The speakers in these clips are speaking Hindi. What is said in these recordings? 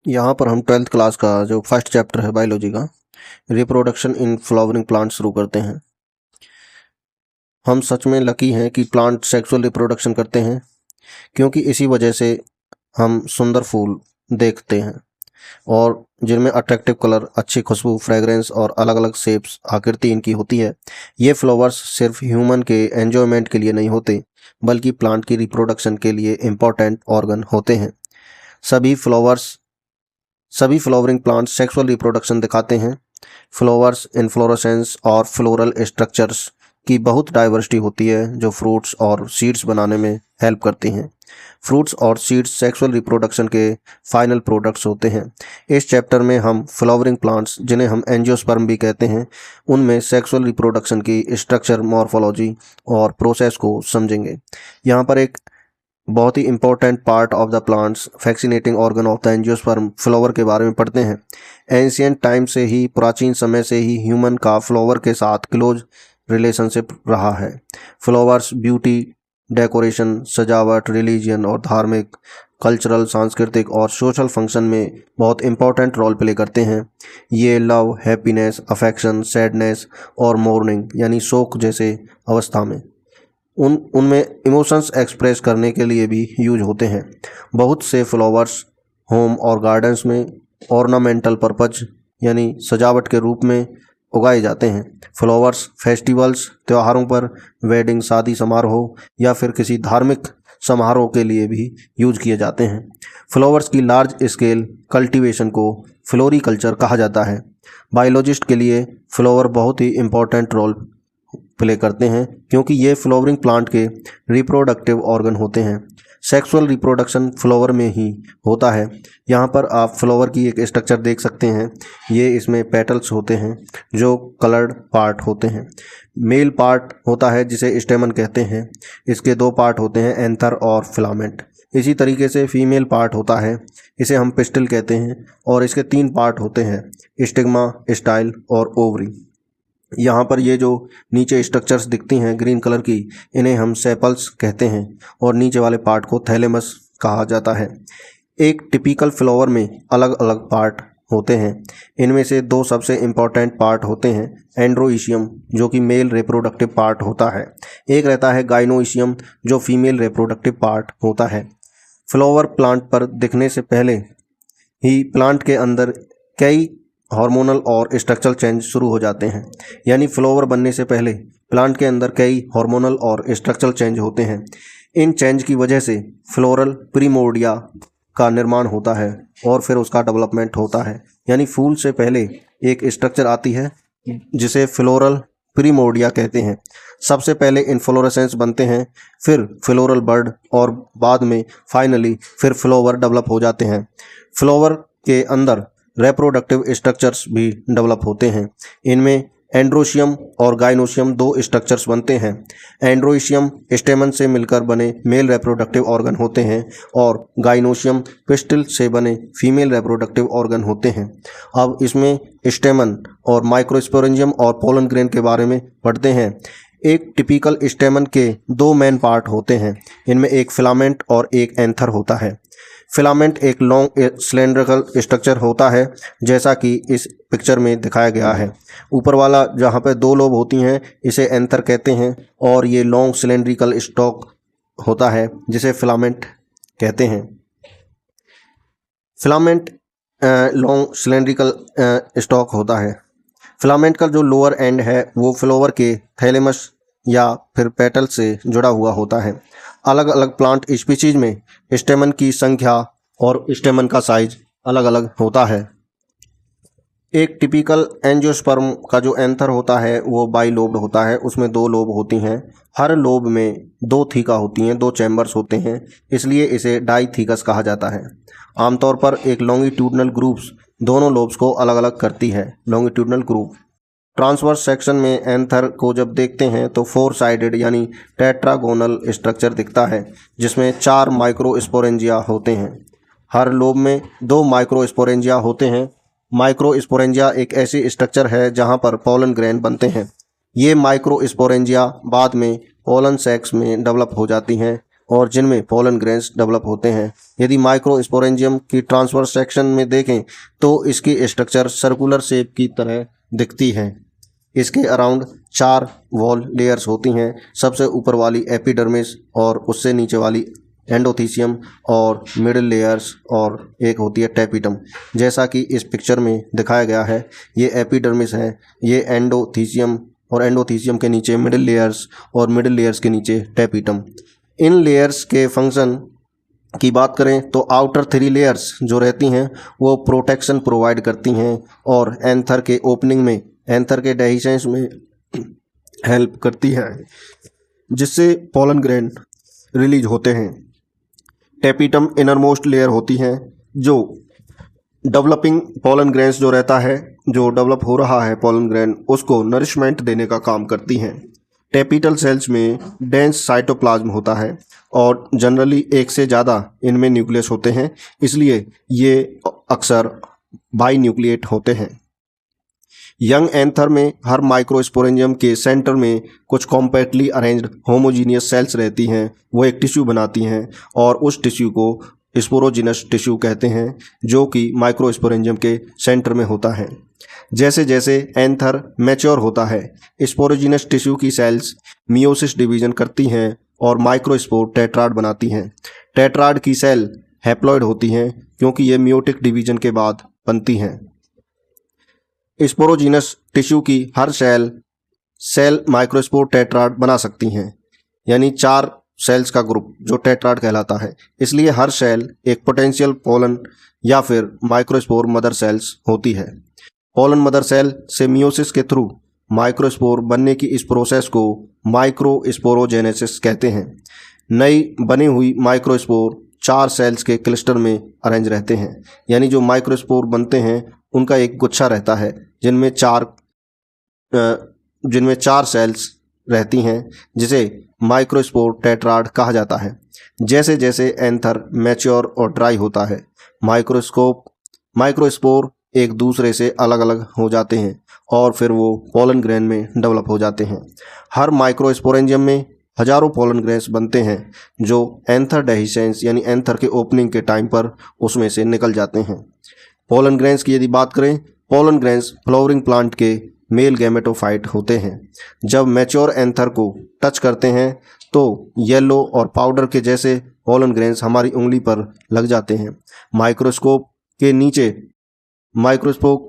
यहाँ पर हम 12th क्लास का जो फर्स्ट चैप्टर है बायोलॉजी का रिप्रोडक्शन इन फ्लावरिंग प्लांट शुरू करते हैं। हम सच में लकी हैं कि प्लांट सेक्सुअल रिप्रोडक्शन करते हैं, क्योंकि इसी वजह से हम सुंदर फूल देखते हैं और जिनमें अट्रैक्टिव कलर, अच्छी खुशबू, फ्रेगरेंस और अलग अलग शेप्स, आकृति इनकी होती है। ये फ्लावर्स सिर्फ ह्यूमन के एन्जॉयमेंट के लिए नहीं होते, बल्कि प्लांट की रिप्रोडक्शन के लिए इम्पॉर्टेंट ऑर्गन होते हैं। सभी फ्लावरिंग प्लांट्स सेक्सुअल रिप्रोडक्शन दिखाते हैं। फ्लावर्स, इन्फ्लोरेसेंस और फ्लोरल स्ट्रक्चर्स की बहुत डाइवर्सिटी होती है, जो फ्रूट्स और सीड्स बनाने में हेल्प करती हैं। फ्रूट्स और सीड्स सेक्सुअल रिप्रोडक्शन के फाइनल प्रोडक्ट्स होते हैं। इस चैप्टर में हम फ्लावरिंग प्लांट्स, जिन्हें हम एंजियोस्पर्म भी कहते हैं, उनमें सेक्सुअल रिप्रोडक्शन की स्ट्रक्चर, मॉर्फोलॉजी और प्रोसेस को समझेंगे। यहाँ पर एक बहुत ही important part of the plants, fascinating organ of the angiosperm, flower के बारे में पढ़ते हैं। एंशियंट टाइम से ही, प्राचीन समय से ही ह्यूमन का फ्लावर के साथ क्लोज रिलेशनशिप रहा है। फ्लावर्स ब्यूटी, डेकोरेशन, सजावट, रिलीजियन और धार्मिक, कल्चरल, सांस्कृतिक और सोशल फंक्शन में बहुत इंपॉर्टेंट रोल प्ले करते हैं। ये लव, हैप्पीनेस, अफेक्शन, सैडनेस और मोर्निंग यानी शोक जैसे अवस्था में उनमें इमोशंस एक्सप्रेस करने के लिए भी यूज होते हैं। बहुत से फ्लावर्स होम और गार्डन्स में ऑर्नामेंटल पर्पज यानी सजावट के रूप में उगाए जाते हैं। फ्लावर्स फेस्टिवल्स, त्योहारों पर, वेडिंग, शादी समारोह या फिर किसी धार्मिक समारोह के लिए भी यूज किए जाते हैं। फ्लावर्स की लार्ज स्केल कल्टीवेशन को फ्लोरिकल्चर कहा जाता है। बायोलॉजिस्ट के लिए फ्लावर बहुत ही इम्पोर्टेंट रोल प्ले करते हैं, क्योंकि ये फ्लावरिंग प्लांट के रिप्रोडक्टिव ऑर्गन होते हैं। सेक्सुअल रिप्रोडक्शन फ्लावर में ही होता है। यहाँ पर आप फ्लावर की एक स्ट्रक्चर देख सकते हैं। ये इसमें पेटल्स होते हैं जो कलर्ड पार्ट होते हैं। मेल पार्ट होता है जिसे स्टेमन कहते हैं। इसके दो पार्ट होते हैं, एंथर और फिलामेंट। इसी तरीके से फीमेल पार्ट होता है, इसे हम पिस्टिल कहते हैं, और इसके तीन पार्ट होते हैं, स्टिग्मा, स्टाइल और ओवरी। यहाँ पर ये जो नीचे स्ट्रक्चर्स दिखती हैं ग्रीन कलर की, इन्हें हम सेपल्स कहते हैं और नीचे वाले पार्ट को थैलेमस कहा जाता है। एक टिपिकल फ्लावर में अलग अलग पार्ट होते हैं। इनमें से दो सबसे इम्पॉर्टेंट पार्ट होते हैं, एंड्रोइशियम जो कि मेल रिप्रोडक्टिव पार्ट होता है, एक रहता है गाइनोइशियम जो फीमेल रिप्रोडक्टिव पार्ट होता है। फ्लावर प्लांट पर दिखने से पहले ही प्लांट के अंदर कई हार्मोनल और स्ट्रक्चरल चेंज शुरू हो जाते हैं। यानी फ्लावर बनने से पहले प्लांट के अंदर कई हार्मोनल और स्ट्रक्चरल चेंज होते हैं। इन चेंज की वजह से फ्लोरल प्रीमोर्डिया का निर्माण होता है और फिर उसका डेवलपमेंट होता है। यानी फूल से पहले एक स्ट्रक्चर आती है जिसे फ्लोरल प्रीमोर्डिया कहते हैं। सबसे पहले इन्फ्लोरेसेंस बनते हैं, फिर फ्लोरल बर्ड और बाद में फाइनली फिर फ्लावर डेवलप हो जाते हैं। फ्लावर के अंदर रिप्रोडक्टिव स्ट्रक्चर्स भी डेवलप होते हैं। इनमें एंड्रोशियम और गाइनोशियम दो स्ट्रक्चर्स बनते हैं। एंड्रोशियम स्टेमन से मिलकर बने मेल रिप्रोडक्टिव ऑर्गन होते हैं और गाइनोशियम पिस्टिल से बने फीमेल रिप्रोडक्टिव ऑर्गन होते हैं। अब इसमें स्टेमन और माइक्रोस्पोरेंजियम और पोलन ग्रेन के बारे में पढ़ते हैं। एक टिपिकल स्टेमन के दो मेन पार्ट होते हैं। इनमें एक फिलामेंट और एक एंथर होता है। फिलामेंट एक लॉन्ग सिलेंड्रिकल स्ट्रक्चर होता है, जैसा कि इस पिक्चर में दिखाया गया है। ऊपर वाला जहाँ पे दो लोब होती हैं इसे एंथर कहते हैं, और ये लॉन्ग सिलेंड्रिकल स्टॉक होता है जिसे फिलामेंट कहते हैं। फिलामेंट लॉन्ग सिलेंड्रिकल स्टॉक होता है। फिलामेंट का जो लोअर एंड है वो फ्लावर के थैलेमस या फिर पेटल से जुड़ा हुआ होता है। अलग अलग प्लांट स्पीशीज में स्टेमन की संख्या और स्टेमन का साइज अलग अलग होता है। एक टिपिकल एंजियोस्पर्म का जो एंथर होता है वो बाइलोब्ड होता है, उसमें दो लोब होती हैं। हर लोब में दो थीका होती हैं, दो चैम्बर्स होते हैं, इसलिए इसे डाइथीकस कहा जाता है। आमतौर पर एक लॉन्गिट्यूडनल ग्रुप्स दोनों लोब्स को अलग अलग करती है, लॉन्गिट्यूडनल ग्रुप। ट्रांसवर्स सेक्शन में एंथर को जब देखते हैं तो फोर साइडेड यानी टेट्रागोनल स्ट्रक्चर दिखता है, जिसमें 4 माइक्रोस्पोरेंजिया होते हैं। हर लोब में 2 माइक्रोस्पोरेंजिया होते हैं। माइक्रोस्पोरेंजिया एक ऐसी स्ट्रक्चर है जहां पर पोलन ग्रेन बनते हैं। ये माइक्रोस्पोरेंजिया बाद में पोलन सैक्स में डेवलप हो जाती हैं और जिनमें पोलन ग्रेन्स डेवलप होते हैं। यदि माइक्रोस्पोरेंजियम की ट्रांसफर सेक्शन में देखें तो इसकी स्ट्रक्चर सर्कुलर शेप की तरह दिखती है। इसके अराउंड 4 वॉल लेयर्स होती हैं। सबसे ऊपर वाली एपिडर्मिस और उससे नीचे वाली एंडोथीसियम और मिडिल लेयर्स और एक होती है टैपिटम। जैसा कि इस पिक्चर में दिखाया गया है, ये एपिडर्मिस है, ये एंडोथीसियम और एंडोथीसियम के नीचे मिडिल लेयर्स और मिडिल लेयर्स के नीचे टैपिटम। इन लेयर्स के फंक्शन की बात करें तो आउटर 3 लेयर्स जो रहती हैं वो प्रोटेक्शन प्रोवाइड करती हैं और एंथर के ओपनिंग में, एंथर के डेहिसेंस में हेल्प करती हैं, जिससे पोलन ग्रेन रिलीज होते हैं। टैपिटम इनरमोस्ट लेयर होती हैं जो डेवलपिंग पोलन ग्रेन्स जो रहता है, जो डेवलप हो रहा है पोलन ग्रेन, उसको नरिशमेंट देने का काम करती हैं। टैपिटल सेल्स में डेंस साइटोप्लाज्म होता है और जनरली एक से ज़्यादा इनमें न्यूक्लियस होते हैं, इसलिए ये अक्सर बाई न्यूक्लिएट होते हैं। यंग एंथर में हर माइक्रोस्पोरेंजियम के सेंटर में कुछ कॉम्पैक्टली अरेंज्ड होमोजीनियस सेल्स रहती हैं। वो एक टिश्यू बनाती हैं और उस टिश्यू को स्पोरोजिनस टिश्यू कहते हैं, जो कि माइक्रोस्पोरेंजियम के सेंटर में होता है। जैसे जैसे एंथर मैच्योर होता है, स्पोरोजिनस टिश्यू की सेल्स मियोसिस डिवीजन करती हैं और माइक्रोस्पोर टेट्राड बनाती हैं। टेट्राड की सेल हैप्लॉइड होती हैं क्योंकि ये मियोटिक डिवीजन के बाद बनती हैं। स्पोरोजिनस टिश्यू की हर सेल माइक्रोस्पोर टेट्राड बना सकती हैं, यानी 4 सेल्स का ग्रुप जो टेट्राड कहलाता है। इसलिए हर सेल एक पोटेंशियल पोलन या फिर माइक्रोस्पोर मदर सेल्स होती है। पोलन मदर सेल से मियोसिस के थ्रू माइक्रोस्पोर बनने की इस प्रोसेस को माइक्रोस्पोरोजेनेसिस कहते हैं। नई बनी हुई माइक्रोस्पोर 4 सेल्स के क्लस्टर में अरेंज रहते हैं, यानी जो माइक्रोस्पोर बनते हैं उनका एक गुच्छा रहता है जिनमें 4 सेल्स रहती हैं, जिसे माइक्रोस्पोर टेट्राड कहा जाता है। जैसे जैसे एंथर मैच्योर और ड्राई होता है, माइक्रोस्पोर एक दूसरे से अलग अलग हो जाते हैं और फिर वो पोलन ग्रेन में डेवलप हो जाते हैं। हर माइक्रोस्पोरेंजियम में हजारों पोलन ग्रेन्स बनते हैं जो एंथर डेहिसेंस यानी एंथर के ओपनिंग के टाइम पर उसमें से निकल जाते हैं। पोलन ग्रेन्स की यदि बात करें, पोलन ग्रेन्स फ्लावरिंग प्लांट के मेल गैमेटोफाइट होते हैं। जब मैच्योर एंथर को टच करते हैं तो येलो और पाउडर के जैसे पोलन ग्रेन्स हमारी उंगली पर लग जाते हैं। माइक्रोस्कोप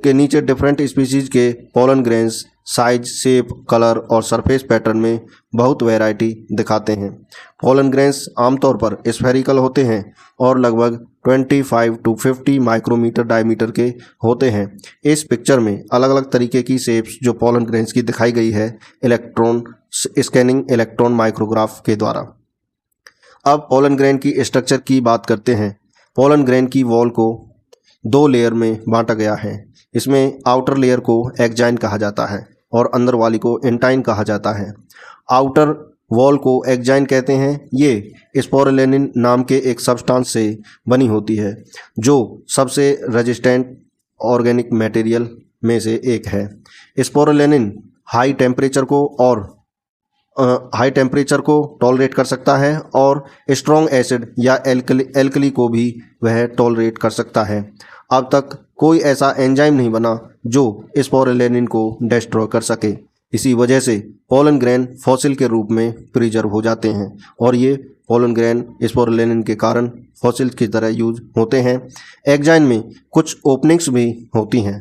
के नीचे डिफरेंट स्पीशीज के pollen grains size, shape, colour और सरफेस पैटर्न में बहुत वैरायटी दिखाते हैं। पोलन ग्रेन्स आमतौर पर स्फेरिकल होते हैं और लगभग 25 to 50 माइक्रोमीटर डायमीटर के होते हैं। इस पिक्चर में अलग अलग तरीके की शेप्स जो पोलन ग्रेन्स की दिखाई गई है इलेक्ट्रॉन स्कैनिंग इलेक्ट्रॉन माइक्रोग्राफ के द्वारा। अब पोलन ग्रेन की स्ट्रक्चर की बात करते हैं। पोलन ग्रेन की वॉल को 2 लेयर में बांटा गया है। इसमें आउटर लेयर को एक्जाइन कहा जाता है और अंदर वाली को इंटाइन कहा जाता है। आउटर वॉल को एक्जाइन कहते हैं। ये स्पोरुलिन नाम के एक सब्सटेंस से बनी होती है जो सबसे रेजिस्टेंट ऑर्गेनिक मटेरियल में से एक है। स्पोरुलिन हाई टेम्परेचर को टॉलरेट कर सकता है और स्ट्रॉन्ग एसिड या एल्कली को भी वह टॉलरेट कर सकता है। अब तक कोई ऐसा एंजाइम नहीं बना जो स्पोरुलिन को डिस्ट्रॉय कर सके। इसी वजह से पोलन ग्रेन फॉसिल के रूप में प्रिजर्व हो जाते हैं और ये पोलन ग्रेन स्पोरुलिन के कारण फॉसिल की तरह यूज होते हैं। एक्जाइन में कुछ ओपनिंग्स भी होती हैं,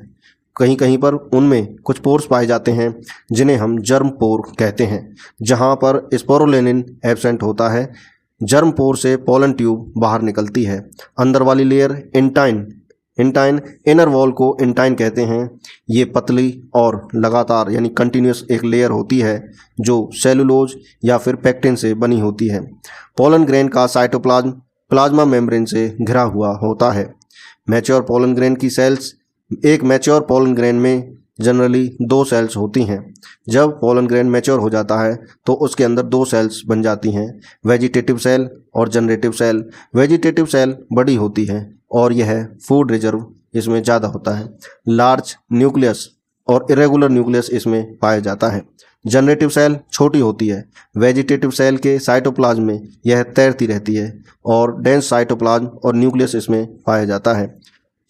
कहीं कहीं पर उनमें कुछ पोर्स पाए जाते हैं जिन्हें हम जर्म पोर कहते हैं, जहां पर स्पोरुलिन एब्सेंट होता है। जर्म पोर से पोलन ट्यूब बाहर निकलती है। अंदर वाली लेयर इंटाइन इनर वॉल को इंटाइन कहते हैं। ये पतली और लगातार यानी कंटिन्यूस एक लेयर होती है जो सेलुलोज या फिर पेक्टिन से बनी होती है। पोलन ग्रेन का साइटोप्लाज्म प्लाज्मा मेम्ब्रेन से घिरा हुआ होता है। मैच्योर पोलन ग्रेन की सेल्स, एक मैच्योर पोलन ग्रेन में जनरली 2 सेल्स होती हैं। जब पोलन ग्रेन मैच्योर हो जाता है तो उसके अंदर 2 सेल्स बन जाती हैं, वेजिटेटिव सेल और जनरेटिव सेल। वेजिटेटिव सेल बड़ी होती है और यह फूड रिजर्व इसमें ज़्यादा होता है। लार्ज न्यूक्लियस और इरेगुलर न्यूक्लियस इसमें पाया जाता है। जनरेटिव सेल छोटी होती है। वेजिटेटिव सेल के साइटोप्लाज्म में यह तैरती रहती है और डेंस साइटोप्लाज्म और न्यूक्लियस इसमें पाया जाता है।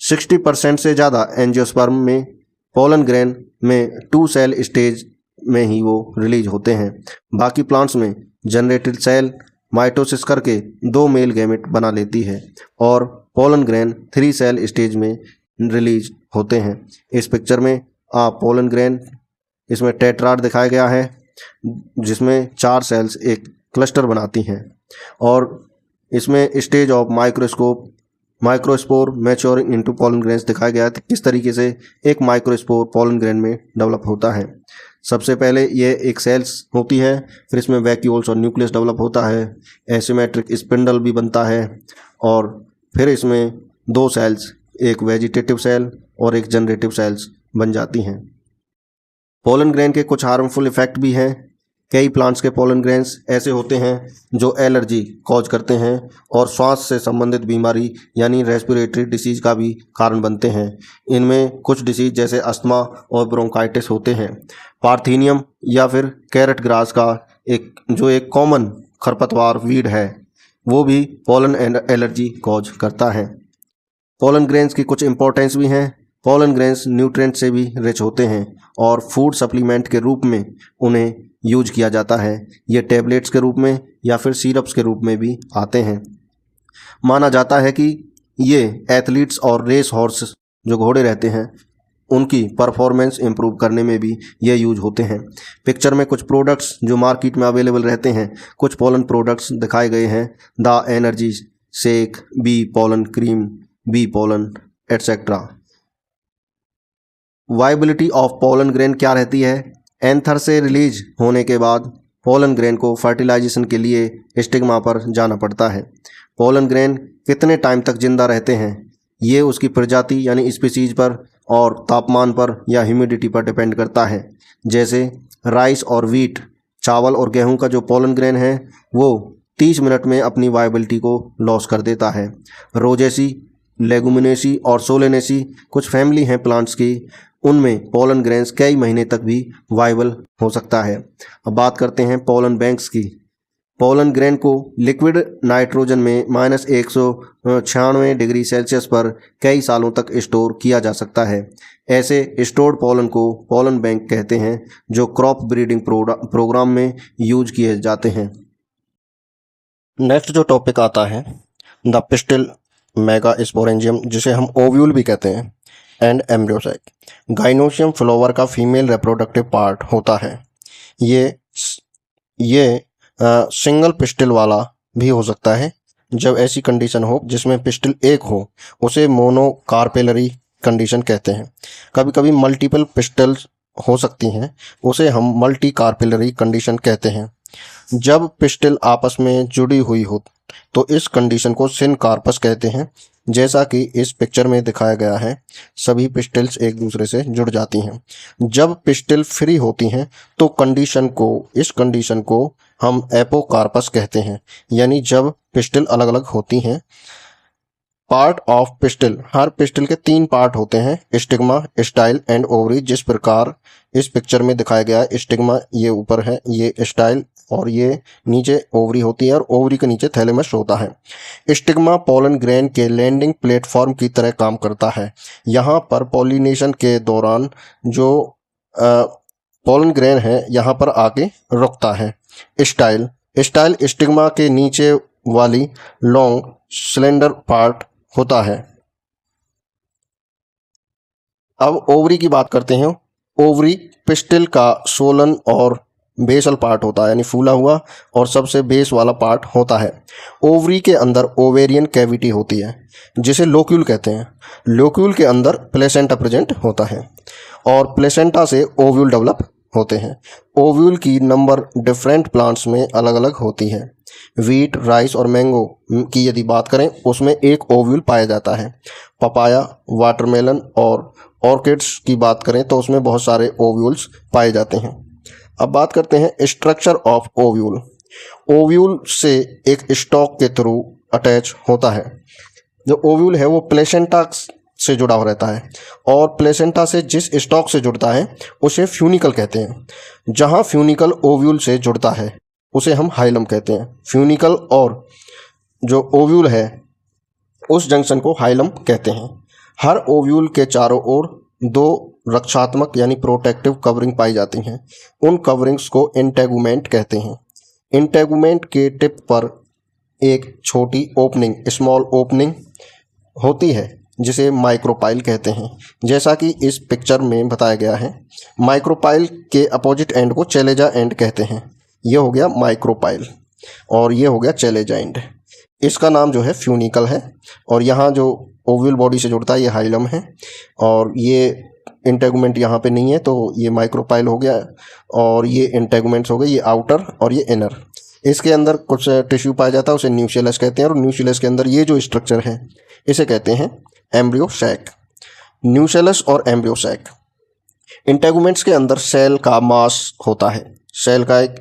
60% से ज़्यादा एंजियोस्पर्म में पोलन ग्रेन में 2 सेल स्टेज में ही वो रिलीज होते हैं। बाकी प्लांट्स में जनरेटेड सेल माइटोसिस करके 2 मेल गैमेट बना लेती है और पोलन ग्रेन 3 सेल स्टेज में रिलीज होते हैं। इस पिक्चर में आप पोलन ग्रेन, इसमें टेट्राड दिखाया गया है जिसमें 4 सेल्स एक क्लस्टर बनाती हैं और इसमें stage of microspore maturing into pollen grains दिखाया गया है किस तरीके से एक माइक्रोस्पोर पोलन ग्रेन में डेवलप होता है। सबसे पहले ये एक सेल्स होती है, फिर इसमें वैक्यूल्स और न्यूक्लियस डेवलप होता है, एसिमेट्रिक स्पिंडल भी बनता है और फिर इसमें 2 सेल्स, एक वेजिटेटिव सेल और एक जनरेटिव सेल्स बन जाती हैं। पोलन ग्रेन के कुछ हार्मफुल इफेक्ट भी हैं। कई प्लांट्स के पोलन ग्रेन्स ऐसे होते हैं जो एलर्जी कॉज करते हैं और श्वास से संबंधित बीमारी यानी रेस्पिरेटरी डिसीज का भी कारण बनते हैं। इनमें कुछ डिसीज जैसे अस्थमा और ब्रोंकाइटिस होते हैं। पार्थीनियम या फिर कैरेट ग्रास का एक कॉमन खरपतवार वीड है, वो भी पोलन एलर्जी कॉज करता है। पोलन ग्रेन्स की कुछ इंपॉर्टेंस भी हैं। पोलन ग्रेन्स न्यूट्रिएंट से भी रिच होते हैं और फूड सप्लीमेंट के रूप में उन्हें यूज किया जाता है। ये टैबलेट्स के रूप में या फिर सिरप्स के रूप में भी आते हैं। माना जाता है कि ये एथलीट्स और रेस हॉर्स जो घोड़े रहते हैं उनकी परफॉर्मेंस इम्प्रूव करने में भी ये यूज होते हैं। पिक्चर में कुछ प्रोडक्ट्स जो मार्केट में अवेलेबल रहते हैं, कुछ पोलन प्रोडक्ट्स दिखाए गए हैं। The energy shake, bee pollen cream, bee pollen etcetera. Viability of pollen grain क्या रहती है? एंथर से रिलीज होने के बाद पोलन ग्रेन को फर्टिलाइजेशन के लिए स्टिग्मा पर जाना पड़ता है। पोलन ग्रेन कितने टाइम तक जिंदा रहते हैं ये उसकी प्रजाति यानी स्पीसीज पर और तापमान पर या ह्यूमिडिटी पर डिपेंड करता है। जैसे राइस और वीट, चावल और गेहूं का जो पोलन ग्रेन है वो 30 मिनट में अपनी वाइबिलिटी को लॉस कर देता है। रोजेसी, लेगुमिनेसी और सोलेनेसी कुछ फैमिली हैं प्लांट्स की, उनमें पोलन ग्रेन्स कई महीने तक भी वाइबल हो सकता है। अब बात करते हैं पोलन बैंक्स की। पोलन ग्रेन को लिक्विड नाइट्रोजन में -196 डिग्री सेल्सियस पर कई सालों तक स्टोर किया जा सकता है। ऐसे स्टोर्ड पोलन को पोलन बैंक कहते हैं जो क्रॉप ब्रीडिंग प्रोग्राम में यूज किए जाते हैं। नेक्स्ट जो टॉपिक आता है द पिस्टिल मेगास्पोरेंजियम, जिसे हम ओव्यूल भी कहते हैं, एंड एम्ब्रियोसाइक। गाइनोशियम फ्लावर का फीमेल रिप्रोडक्टिव पार्ट होता है। ये सिंगल पिस्टिल वाला भी हो सकता है। जब ऐसी कंडीशन हो जिसमें पिस्टिल एक हो उसे मोनोकार्पेलरी कंडीशन कहते हैं। कभी कभी मल्टीपल पिस्टल्स हो सकती हैं, उसे हम मल्टी कार्पेलरी कंडीशन कहते हैं। जब पिस्टिल आपस में जुड़ी हुई हो तो इस कंडीशन को सिनकार्पस कहते हैं। जैसा कि इस पिक्चर में दिखाया गया है, सभी पिस्टिल्स एक दूसरे से जुड़ जाती हैं। जब पिस्टिल फ्री होती हैं तो इस कंडीशन को हम एपोकार्पस कहते हैं, यानी जब पिस्टिल अलग अलग होती हैं। Part of pistil, her pistil के 3 पार्ट होते हैं, स्टिग्मा, स्टाइल एंड ओवरी। जिस प्रकार इस पिक्चर में दिखाया गया है, स्टिग्मा ये ऊपर है, ये स्टाइल और ये नीचे ओवरी होती है और ओवरी के नीचे थैलेमस होता है। स्टिग्मा पोलन ग्रेन के लैंडिंग प्लेटफॉर्म की तरह काम करता है। यहाँ पर पॉलिनेशन के दौरान जो पोलन ग्रेन है यहाँ पर आके रुकता है। स्टाइल स्टिग्मा के नीचे वाली लॉन्ग सिलेंडर पार्ट होता है। अब ओवरी की बात करते हैं। ओवरी पिस्टिल का सोलन और बेसल पार्ट होता है, यानी फूला हुआ और सबसे बेस वाला पार्ट होता है। ओवरी के अंदर ओवेरियन कैविटी होती है जिसे लोक्यूल कहते हैं। लोक्यूल के अंदर प्लेसेंटा प्रेजेंट होता है और प्लेसेंटा से ओव्यूल डेवलप होते हैं। ओव्यूल की नंबर डिफरेंट प्लांट्स में अलग अलग होती है। वीट, राइस और मैंगो की यदि बात करें उसमें एक ओव्यूल पाया जाता है। पपाया, वाटरमेलन और ऑर्किड्स की बात करें तो उसमें बहुत सारे ओव्यूल्स पाए जाते हैं। अब बात करते हैं स्ट्रक्चर ऑफ ओव्यूल। ओव्यूल से एक स्टॉक के थ्रू अटैच होता है। जो ओव्यूल है वो प्लेसेंटा से जुड़ा हुआ रहता है और प्लेसेंटा से जिस स्टॉक से जुड़ता है उसे फ्यूनिकल कहते हैं। जहाँ फ्यूनिकल ओव्यूल से जुड़ता है उसे हम हाइलम कहते हैं। फ्यूनिकल और जो ओव्यूल है उस जंक्शन को हाइलम कहते हैं। हर ओव्यूल के चारों ओर दो रक्षात्मक यानी प्रोटेक्टिव कवरिंग पाई जाती हैं। उन कवरिंग्स को इंटेगुमेंट कहते हैं। इंटेगुमेंट के टिप पर एक छोटी ओपनिंग, स्मॉल ओपनिंग होती है जिसे माइक्रोपाइल कहते हैं। जैसा कि इस पिक्चर में बताया गया है, माइक्रोपाइल के अपोजिट एंड को चैलेजा एंड कहते हैं। यह हो गया माइक्रोपाइल और ये हो गया चैलेजा एंड। इसका नाम जो है फ्यूनिकल है और यहाँ जो ओव्यूल बॉडी से जुड़ता है ये हाइलम है और ये इंटेगुमेंट यहाँ पे नहीं है तो ये माइक्रोपाइल हो गया और ये इंटेगुमेंट्स हो गए, ये आउटर और ये इनर। इसके अंदर कुछ टिश्यू पाया जाता है उसे न्यूक्लियस कहते हैं और न्यूक्लियस के अंदर ये जो स्ट्रक्चर है इसे कहते हैं एम्ब्रियो सैक। न्यूक्लियस और एम्ब्रियो सैक। इंटेगुमेंट्स के अंदर सेल का मास होता है। सेल का एक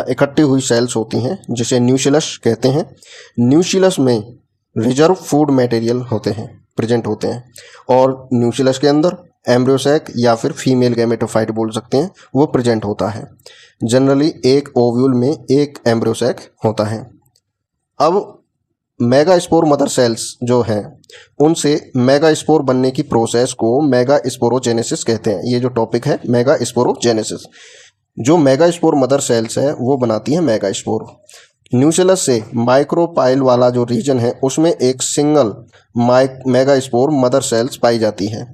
इकट्ठी हुई सेल्स होती हैं जिसे न्यूक्लियस कहते हैं। न्यूक्लियस में रिजर्व फूड मटेरियल होते हैं, प्रेजेंट होते हैं और न्यूक्लियस के अंदर एम्ब्रियो सैक या फिर फीमेल गैमेटोफाइट बोल सकते हैं वो प्रेजेंट होता है। जनरली एक ओव्यूल में एक एम्ब्रियो सैक होता है। अब मेगास्पोर मदर सेल्स जो हैं उनसे मेगास्पोर बनने की प्रोसेस को मेगास्पोरोजेनेसिस कहते हैं। ये जो टॉपिक है मेगास्पोरोजेनेसिस, जो मेगास्पोर मदर सेल्स है वो बनाती है मेगास्पोर। न्यूक्लियस से माइक्रोपाइल वाला जो रीजन है उसमें एक सिंगल मेगास्पोर मदर सेल्स पाई जाती है।